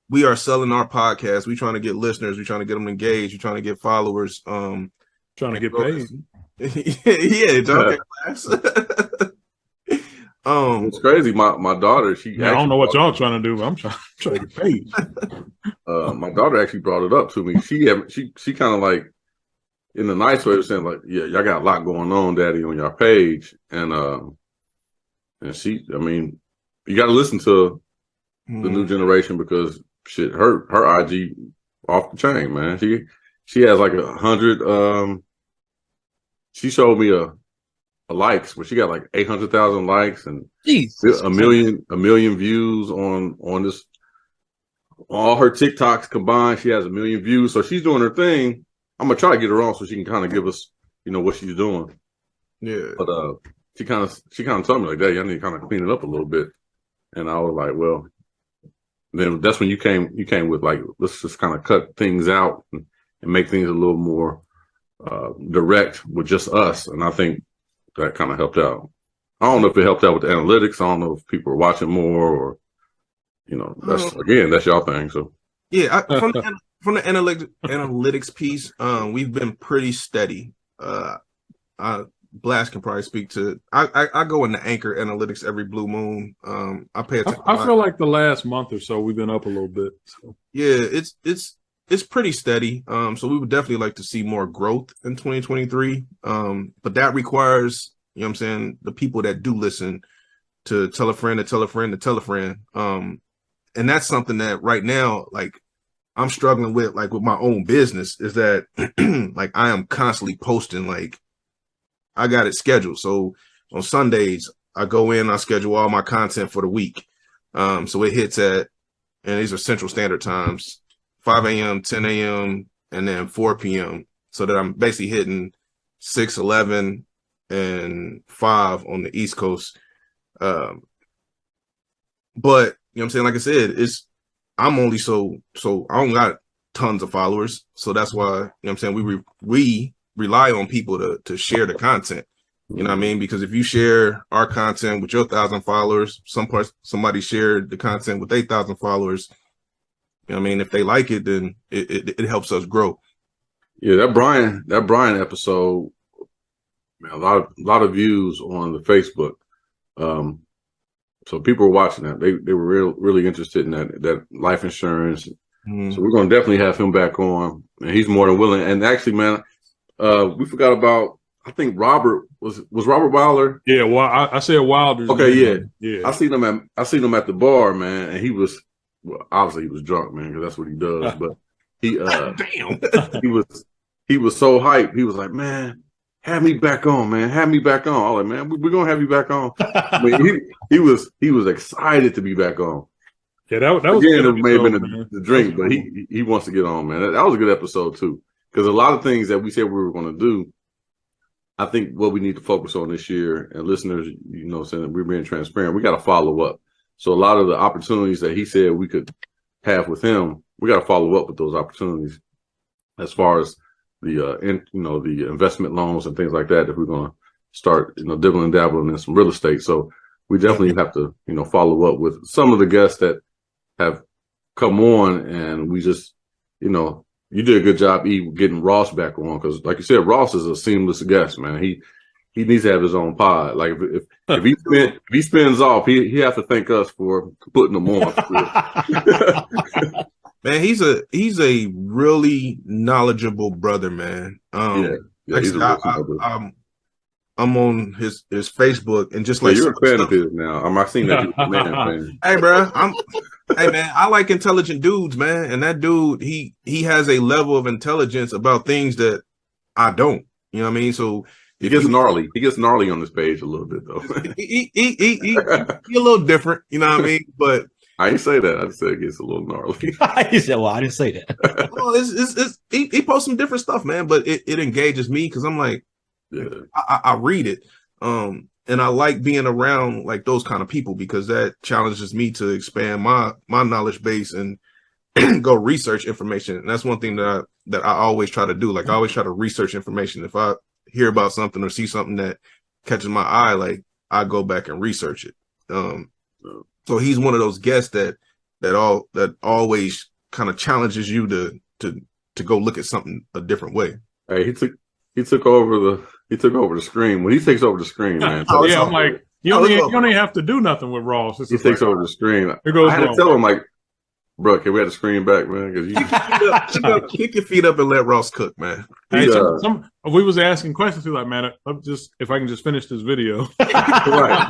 We are selling our podcast. We trying to get listeners. We trying to get them engaged. We trying to get followers. Trying to get paid. Yeah, John. It's crazy. My daughter, I don't know what y'all trying to do, but I'm trying to get paid. My daughter actually brought it up to me. She kind of like, in a nice way, of saying like, yeah, y'all got a lot going on, Daddy, on your page, and she, I mean, you got to listen to the new generation, because shit, her IG off the chain, man. She has like 100. She showed me a likes, but she got like 800,000 likes and a million views on this. All her TikToks combined, she has 1 million views. So she's doing her thing. I'm gonna try to get her on so she can kind of give us, what she's doing. Yeah. But she kind of told me like that. I need to kind of clean it up a little bit. And I was like, well, then that's when you came with like, let's just kind of cut things out and make things a little more direct with just us. And I think that kind of helped out. I don't know if it helped out with the analytics. I don't know if people are watching more, or that's y'all thing. So yeah, from the analytics piece, we've been pretty steady. Blast can probably speak to. I go into Anchor Analytics every blue moon. I pay attention. I feel like the last month or so we've been up a little bit. So. Yeah, it's pretty steady. So we would definitely like to see more growth in 2023. But that requires, you know what I'm saying, the people that do listen to tell a friend to tell a friend to tell a friend. And that's something that right now, like, I'm struggling with, like, with my own business, is that like I am constantly posting, like, I got it scheduled. So on Sundays, I go in, I schedule all my content for the week. So it hits at, and these are Central Standard Times, 5 a.m., 10 a.m., and then 4 p.m. So that I'm basically hitting 6, 11, and 5 on the East Coast. But, you know what I'm saying? Like I said, I'm only so I don't got tons of followers. So that's why, you know what I'm saying, we rely on people to share the content. You know what I mean? Because if you share our content with your 1,000 followers, somebody shared the content with 8,000 followers. You know what I mean? If they like it, then it helps us grow. Yeah, that Brian episode, man, a lot of views on the Facebook. So people were watching that. They were really interested in that life insurance. So we're gonna definitely have him back on, and he's more than willing. And actually, man, we forgot about, I think Robert was Robert Wilder. Yeah, well, I said Wilder's. Okay, yeah. I seen him at the bar, man, and he was, well, obviously he was drunk, man, because that's what he does. But he he was so hyped. He was like, man, have me back on, man. Have me back on. I was like, man, we're gonna have you back on. I mean, he was excited to be back on. Yeah, that was again, it may have been the drink, but he wants to get on, man. That was a good episode too, because a lot of things that we said we were going to do, I think what we need to focus on this year, and listeners, you know, saying that we're being transparent, we got to follow up. So a lot of the opportunities that he said we could have with him, we got to follow up with those opportunities, as far as the the investment loans and things like that. If we're going to start, dibbling and dabbling in some real estate, so we definitely have to, follow up with some of the guests that have come on, and we just, you did a good job getting Ross back on, because like you said, Ross is a seamless guest, man. He needs to have his own pod. Like if he spins off, he has to thank us for putting him on. Man, he's a really knowledgeable brother, man. He's I'm on his Facebook, and just like, you're a fan of his now. I've seen that you're a man fan. Hey, bro, hey, man, I like intelligent dudes, man. And that dude, he has a level of intelligence about things that I don't. You know what I mean? So he gets gnarly. He gets gnarly on this page a little bit, though. he a little different. You know what I mean? But I didn't say that. I just said it gets a little gnarly. He said, "Well, I didn't say that." Well, he posts some different stuff, man. But it engages me, because I'm like, I read it. And I like being around like those kind of people, because that challenges me to expand my knowledge base and go research information. And that's one thing that I always try to do. Like, I always try to research information. If I hear about something or see something that catches my eye, like, I go back and research it. So he's one of those guests that always kind of challenges you to go look at something a different way. Hey, he took over the screen. When he takes over the screen, man. Yeah, I'm like, you don't even have to do nothing with Ross. He takes over the screen. I had to tell him, like, bro, can we have the screen back, man? Because kick your feet up and let Ross cook, man. Hey, we was asking questions. He like, man, if I can just finish this video. Right.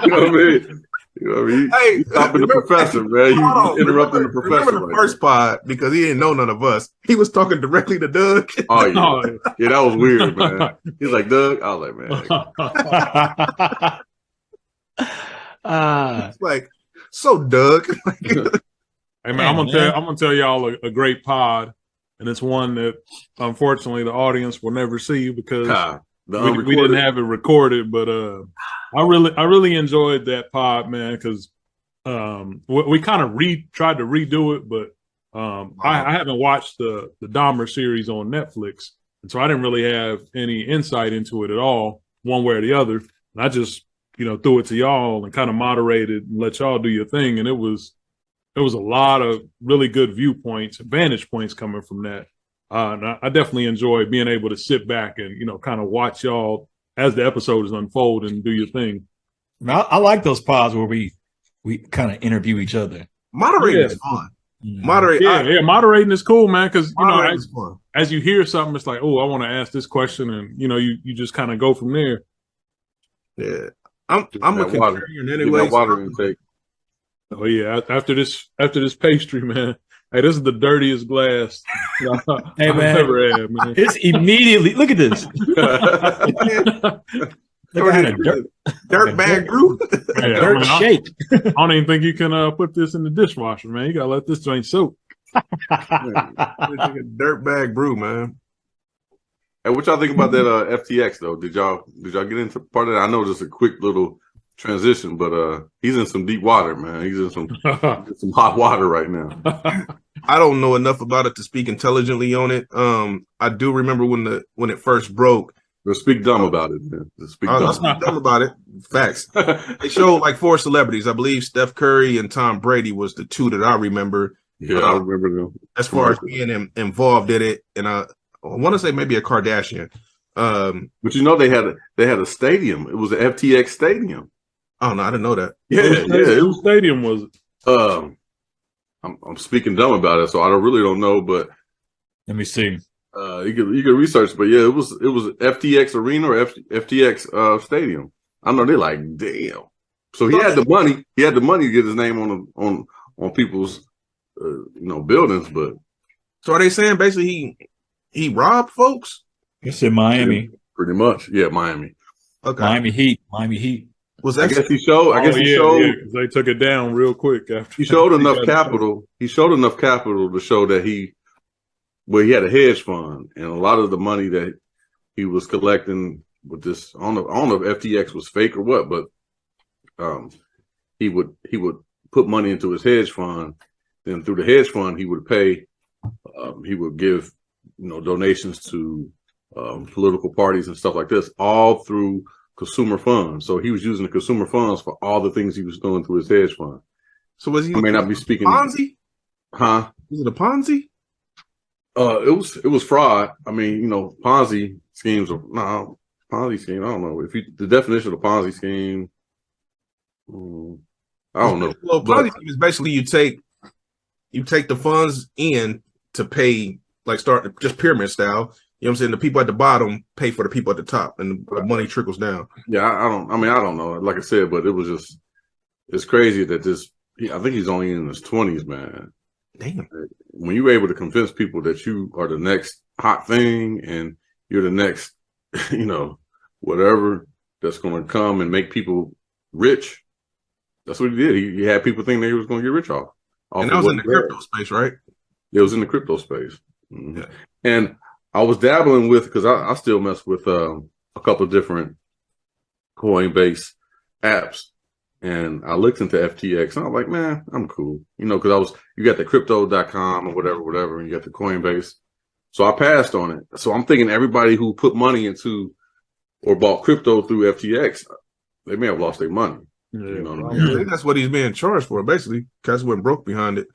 You know what I mean? Hey, stopping the professor, man. You interrupting the professor. Remember the first pod, because he didn't know none of us. He was talking directly to Doug. Oh, yeah. Yeah, that was weird, man. He's like, Doug? I was like, man. It's like, so Doug. Hey, man, I'm gonna tell y'all a great pod, and it's one that unfortunately the audience will never see, because we didn't have it recorded. But I really enjoyed that pod, man, because we kind of tried to redo it, but I haven't watched the Dahmer series on Netflix, and so I didn't really have any insight into it at all, one way or the other. And I just threw it to y'all and kind of moderated and let y'all do your thing, and it was a lot of really good viewpoints and vantage points coming from that. And I definitely enjoyed being able to sit back and, kind of watch y'all as the episode is unfold and do your thing. I like those pods where we kind of interview each other. Moderating is fun. Moderate. Yeah, moderating is cool, man. Because you know, Moderating is fun. as you hear something, it's like, oh, I want to ask this question, and you know, you just kind of go from there. Yeah, I'm a That water. contrarian Get anyway. that water intake. Oh yeah, after this pastry, man. Hey, this is the dirtiest glass Hey, I've man. ever had, man. It's immediately. Look at this. Look at that Dirt bag brew. Hey, dirt I shake. don't even think you can put this in the dishwasher, man. You gotta let this joint soak. Dirt bag brew, man. Hey, what y'all think about that FTX though? Did y'all get into part of that? I know just a quick little transition, but he's in some deep water, man. He's in some hot water right now. I don't know enough about it to speak intelligently on it. I do remember when it first broke. Let's speak dumb about it, man. Let's speak Let's dumb. speak dumb about it. Facts. They showed like 4 celebrities. I believe Steph Curry and Tom Brady was the 2 that I remember. Yeah, I remember them. As far as being involved in it, and I want to say maybe a Kardashian. But you know they had a stadium. It was an FTX stadium. Oh no, I didn't know that. Yeah. Whose stadium was it? I'm speaking dumb about it, so I really don't know. But Let me see. you can research. But yeah, it was FTX Arena or FTX Stadium. I know they're like, damn. So he had the money. He had the money to get his name on people's buildings. But So are they saying basically he robbed folks? It's in Miami. pretty much, yeah, Miami. Okay. Miami Heat. Was I that guess he showed. He showed. 'cause they took it down real quick after He showed enough got- capital. He showed enough capital to show that he had a hedge fund, and a lot of the money that he was collecting with this, I don't know if FTX was fake or what, but he would put money into his hedge fund. Then through the hedge fund, he would pay. He would give donations to political parties and stuff like this, all through consumer funds. So he was using the consumer funds for all the things he was doing through his hedge fund. So was he? I may not be speaking. Ponzi? Huh? Was it a Ponzi? It was fraud. I mean, Ponzi schemes are Ponzi scheme. I don't know the definition of a Ponzi scheme. I don't know. Well, Ponzi scheme is basically you take the funds in to pay, like start just pyramid style. You know what I'm saying? The people at the bottom pay for the people at the top, and the money trickles down. Yeah, I don't know. Like I said, but it's crazy that I think he's only in his 20s, man. Damn. When you're able to convince people that you are the next hot thing and you're the next, whatever that's going to come and make people rich, that's what he did. He had people think that he was going to get rich off And that was in the crypto space, right? It was in the crypto space. Mm-hmm. Yeah. And I was dabbling with, because I still mess with a couple of different Coinbase apps. And I looked into FTX and I was like, man, I'm cool. Because you got the crypto.com or whatever, and you got the Coinbase. So I passed on it. So I'm thinking everybody who put money into or bought crypto through FTX, they may have lost their money. Yeah. You know what I I mean? think that's what he's being charged for, basically. Cats went broke behind it.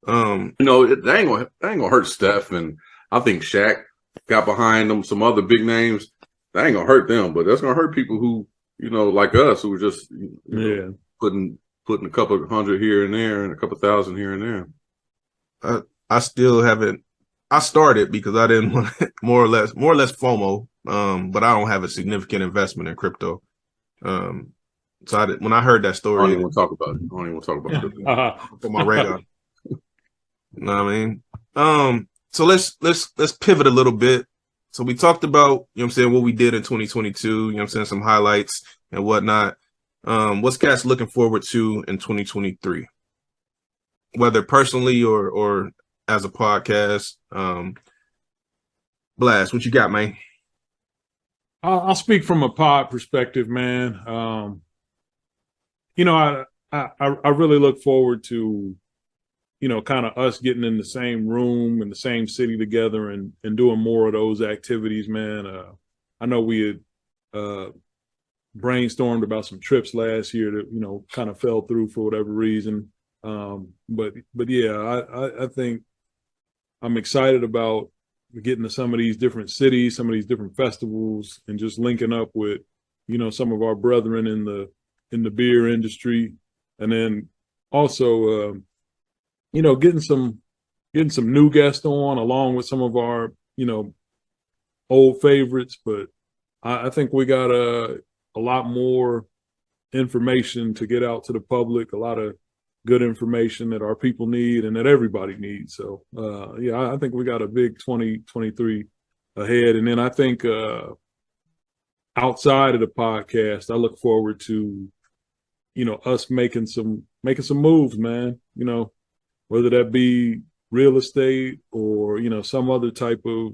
They ain't gonna hurt Steph, and I think Shaq got behind them. Some other big names, that ain't gonna hurt them, but that's gonna hurt people who, like us, who are just putting a couple of hundred here and there, and a couple thousand here and there. I still haven't. I started because I didn't want more or less FOMO. But I don't have a significant investment in crypto. So when I heard that I story, don't even want to talk about it. I don't even want to talk about it. Uh-huh. on my radar. You know what I mean? So let's pivot a little bit. So we talked about, what we did in 2022, some highlights and whatnot. What's cats looking forward to in 2023? Whether personally or as a podcast. Blast, what you got, man? I'll speak from a pod perspective, man. I really look forward to, kind of us getting in the same room in the same city together and doing more of those activities, man. I know we had brainstormed about some trips last year that, kind of fell through for whatever reason. But yeah, I think I'm excited about getting to some of these different cities, some of these different festivals, and just linking up with, some of our brethren in the beer industry. And then also, getting some new guests on along with some of our, old favorites. But I think we got a lot more information to get out to the public, a lot of good information that our people need and that everybody needs. So, I think we got a big 2023 ahead. And then I think outside of the podcast, I look forward to, us making some moves, man, whether that be real estate or, some other type of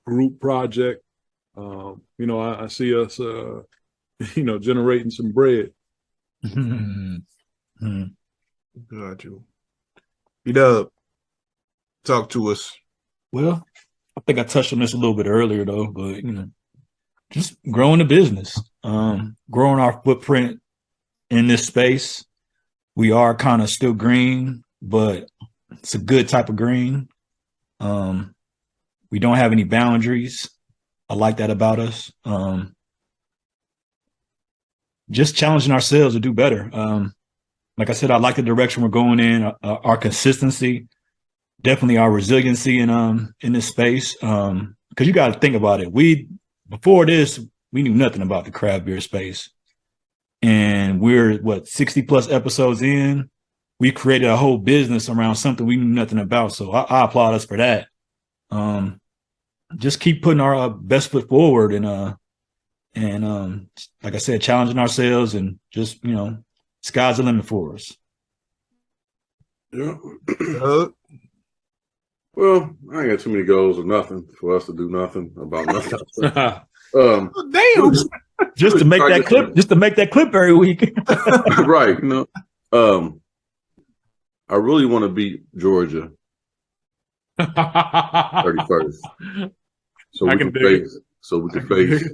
group project. I see us, generating some bread. Got you. B-Dub, talk to us. Well, I think I touched on this a little bit earlier though, but just growing the business, growing our footprint in this space. We are kind of still green, but it's a good type of green. We don't have any boundaries. I like that about us. Just challenging ourselves to do better. Like I said, I like the direction we're going in, our consistency, definitely our resiliency in this space. Because you got to think about it. Before this, we knew nothing about the craft beer space. And we're 60 plus episodes in. We created a whole business around something we knew nothing about. So I applaud us for that. Just keep putting our best foot forward and like I said, challenging ourselves and just, sky's the limit for us. Yeah. Well, I ain't got too many goals or nothing for us to do nothing about nothing. Damn. Just to make that clip every week. Right. I really want to beat Georgia 31st. So we can face.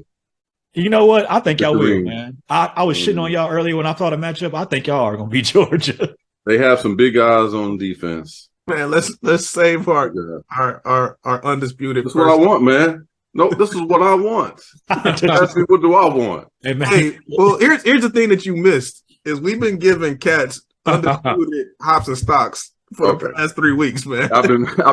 You know what? I think y'all will, man. I was shitting on y'all earlier when I thought a matchup. I think y'all are gonna beat Georgia. They have some big guys on defense. Man, let's save our undisputed. That's what I want, man. No, this is what I want. Ask me, what do I want? Hey, well, here's the thing that you missed is we've been giving cats undisputed hops and stocks for the past 3 weeks, man. I've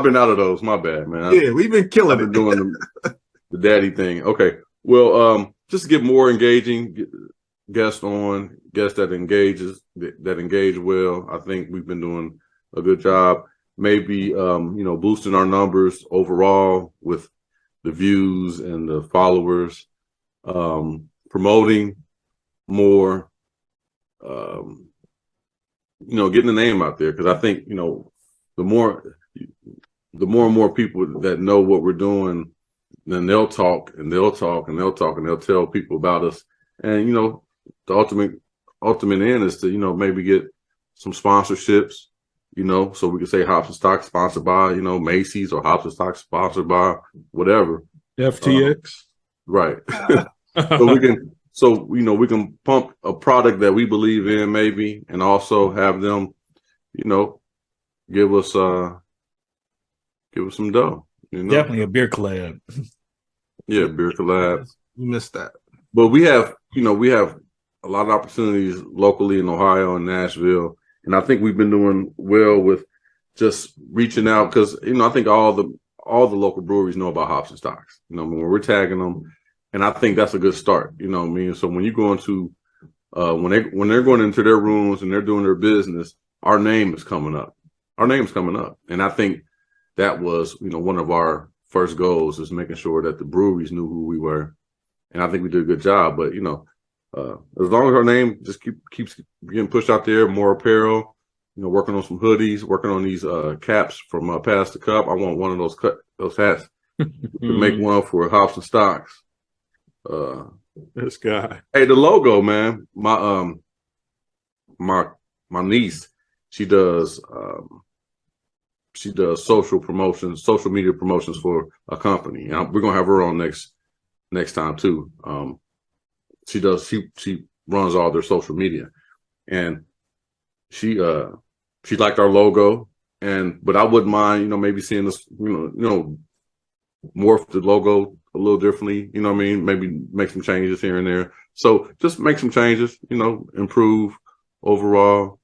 been out of those. My bad, man. Yeah, we've been killing it. Doing the daddy thing. Okay. Well, just to get more engaging guests that engage well. I think we've been doing a good job. Maybe boosting our numbers overall with the views and the followers, promoting more, getting the name out there. Because I think, the more and more people that know what we're doing, then they'll talk and they'll talk and they'll talk and they'll tell people about us. And, the ultimate end is to, maybe get some sponsorships, so we can say Hops and Stocks sponsored by, Macy's, or Hops and Stocks sponsored by whatever. FTX. Right. We can pump a product that we believe in maybe, and also have them, give us some dough. Definitely a beer collab. Yeah, beer collab. You missed that. But we have a lot of opportunities locally in Ohio and Nashville. And I think we've been doing well with just reaching out because, I think all the local breweries know about Hops and Stocks, when we're tagging them. And I think that's a good start, what I mean? So when you go into, when they're going into their rooms and they're doing their business, our name is coming up. And I think that was, one of our first goals is making sure that the breweries knew who we were. And I think we did a good job. But, as long as our name just keeps getting pushed out there, more apparel, working on some hoodies, working on these caps from Pass the Cup. I want one of those hats to make one for Hops and Stocks. This guy. Hey, the logo, man. My niece, she does social media promotions for a company. And we're gonna have her on next time too. She runs all their social media, and she liked our logo, but I wouldn't mind, maybe seeing us, morph the logo a little differently, what I mean? Maybe make some changes here and there. So just make some changes, improve overall,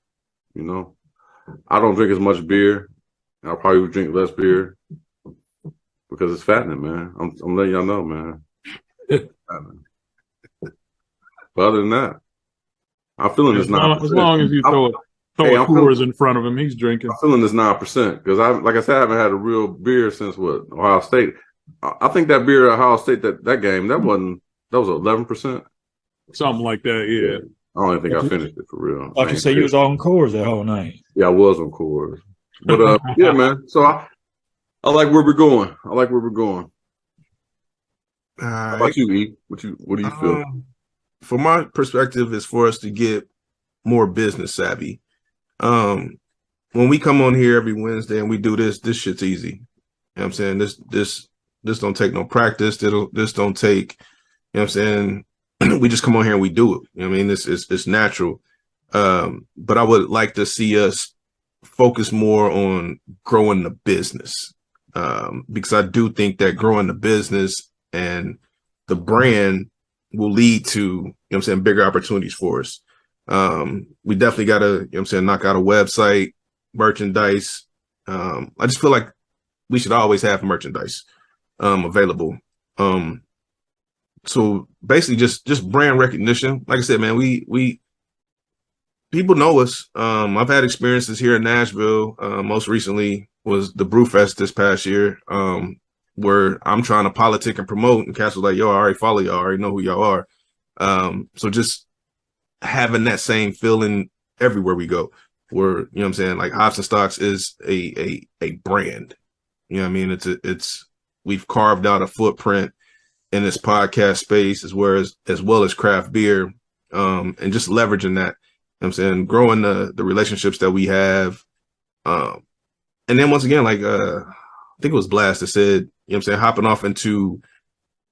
I don't drink as much beer. I'll probably drink less beer because it's fattening, man. I'm letting y'all know, man. But other than that, I'm feeling this 9%. As long as you throw a Coors in front of him, he's drinking. I'm feeling this 9% because like I said, I haven't had a real beer since Ohio State. I think that beer at Ohio State that game that was 11%, something like that. Yeah. I don't even think I finished it for real. Like you say, you was on Coors that whole night. Yeah, I was on Coors. But yeah, man. So I like where we're going. How about you, E? What do you feel? From my perspective, is for us to get more business savvy. When we come on here every Wednesday and we do this shit's easy. You know what I'm saying? This don't take no practice. This don't take, you know what I'm saying? We just come on here and we do it. You know what I mean? It's natural. But I would like to see us focus more on growing the business. Because I do think that growing the business and the brand will lead to, you know what I'm saying, bigger opportunities for us. We definitely got to, you know what I'm saying, knock out a website, merchandise. I just feel like we should always have merchandise available. So basically just brand recognition. Like I said, man, we people know us. I've had experiences here in Nashville. Most recently was the Brewfest this past year, where I'm trying to politic and promote, and Cass was like, yo, I already follow y'all, I already know who y'all are. So just having that same feeling everywhere we go, where, you know what I'm saying, like Hops and Stocks is a brand. You know what I mean? We've carved out a footprint in this podcast space as well as craft beer, and just leveraging that, you know what I'm saying, growing the relationships that we have. And then once again, like I think it was Blast that said, you know what I'm saying, hopping off into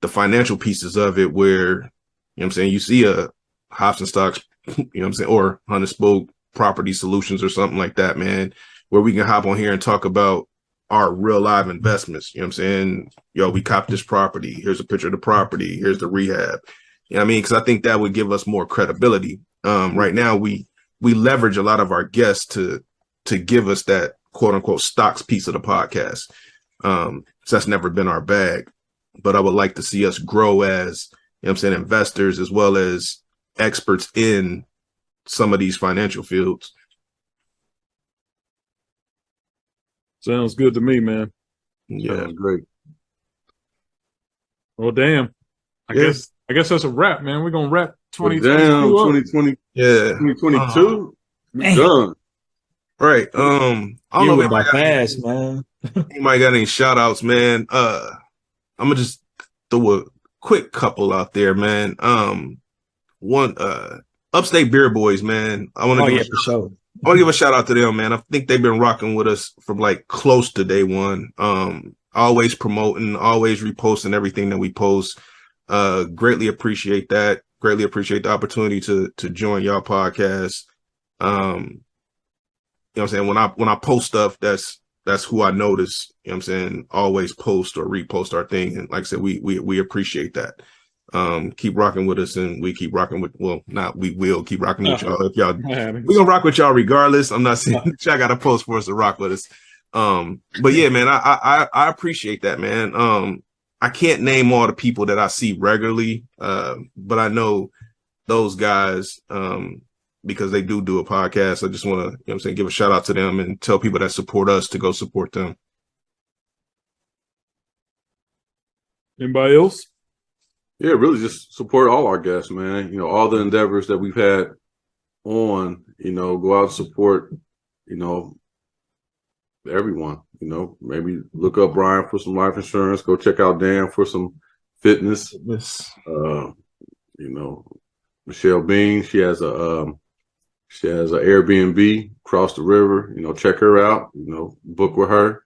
the financial pieces of it, where, you know what I'm saying, you see a Hops and Stocks, you know what I'm saying, or Hunter Spoke Property Solutions or something like that, man, where we can hop on here and talk about our real live investments. You know what I'm saying? Yo, we copped this property. Here's a picture of the property. Here's the rehab. You know what I mean? Because I think that would give us more credibility. Right now, we leverage a lot of our guests to give us that quote unquote stocks piece of the podcast. So that's never been our bag. But I would like to see us grow as, you know what I'm saying, investors as well as experts in some of these financial fields. Sounds good to me, man. Yeah, Sounds great. Well, damn. I guess that's a wrap, man. We're gonna wrap 2022 damn, up. 2020. Yeah. 2022. We done. Right. I don't You know went if by anybody fast, man. anybody got any shout outs, man. I'm gonna just throw a quick couple out there, man. One Upstate Beer Boys, man. I want to For sure. give a shout out to them, man. I think they've been rocking with us from like close to day one. Always promoting, always reposting everything that we post. Greatly appreciate that. Greatly appreciate the opportunity to join y'all podcast. You know what I'm saying? When I post stuff, that's who I notice, you know what I'm saying, always post or repost our thing. And like I said, we appreciate that. Keep rocking with us, and we keep rocking with, we will keep rocking with y'all. If y'all, we're gonna rock with y'all regardless. I'm not saying that y'all got to post for us to rock with us. But yeah, man, I appreciate that, man. I can't name all the people that I see regularly, but I know those guys, because they do a podcast. I just want to, you know what I'm saying, give a shout out to them and tell people that support us to go support them. Anybody else? Yeah, really just support all our guests, man. You know, all the endeavors that we've had on, you know, go out and support, you know, everyone. You know, maybe look up Brian for some life insurance. Go check out Dan for some fitness. You know, Michelle Bean, she has an Airbnb across the river. You know, check her out. You know, book with her.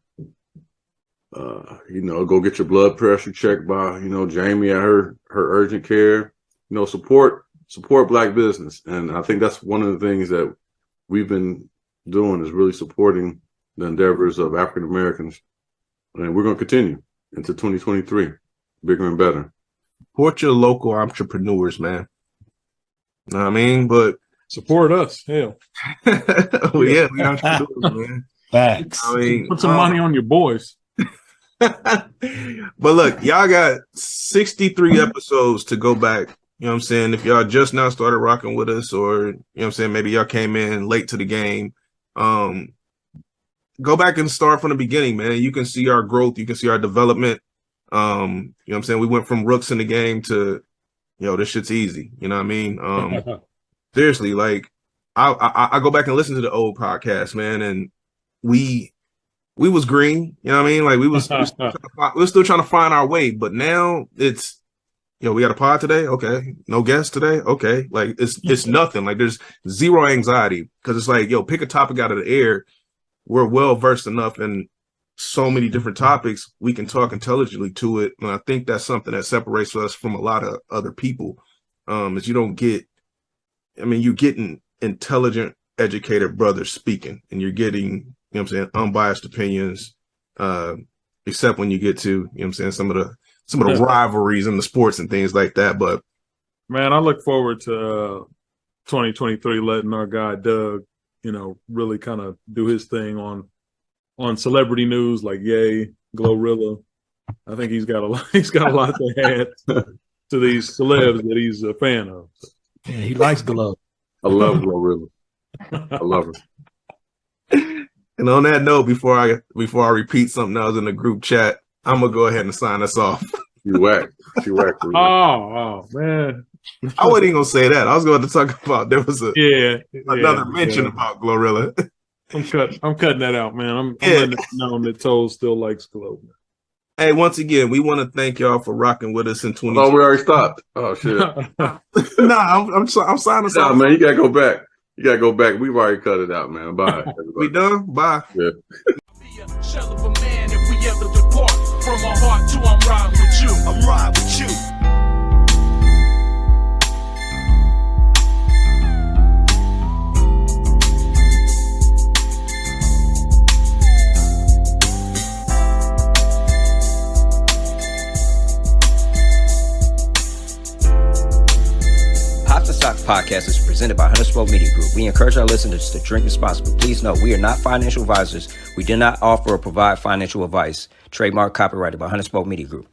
You know, go get your blood pressure checked by, you know, Jamie at her urgent care. You know, support Black business. And I think that's one of the things that we've been doing, is really supporting the endeavors of African Americans. And we're going to continue into 2023, bigger and better. Support your local entrepreneurs, man. Know what I mean? But Support us. Hell. Well, yeah, we entrepreneurs, man. Facts. I mean, Put some money on your boys. but look, y'all got 63 episodes to go back. You know what I'm saying? If y'all just now started rocking with us, or you know what I'm saying, maybe y'all came in late to the game. Go back and start from the beginning, man. You can see our growth, you can see our development. You know what I'm saying? We went from rooks in the game to, this shit's easy. You know what I mean? Seriously, like I go back and listen to the old podcast, man, and we was green, you know what I mean? Like we were still trying to find our way, but now it's, we got a pod today, okay. No guest today, okay. Like it's nothing. Like there's zero anxiety because it's like, pick a topic out of the air. We're well versed enough in so many different topics. We can talk intelligently to it, and I think that's something that separates us from a lot of other people. Is you don't get. I mean, you're getting intelligent, educated brothers speaking, and you're getting, unbiased opinions, except when you get to, some of the rivalries in the sports and things like that. But man, I look forward to 2023 letting our guy Doug, really kind of do his thing on celebrity news like Ye, Glorilla. I think he's got a lot to add to these celebs that he's a fan of. Yeah, he likes Glow. I love Glorilla. I love her. And on that note, before I repeat something that was in the group chat, I'm gonna go ahead and sign us off. She whacked. Oh man. I wasn't even gonna say that. I was going to talk about there was another mention about Glorilla. I'm cutting that out, man. I'm letting it known that Toes still likes Glow. Hey, once again, we want to thank y'all for rocking with us in 2020. Oh, we already stopped. Oh shit. I'm signing us off. Man, you gotta go back. We've already cut it out, man. Bye. We done? Bye. Yeah. Be a shell of a man if we ever depart. From my heart to I'm riding with you. I'm riding with you. Podcast is presented by H&S Media Group. We encourage our listeners to drink responsibly. Please note, we are not financial advisors. We do not offer or provide financial advice. Trademark copyrighted by H&S Media Group.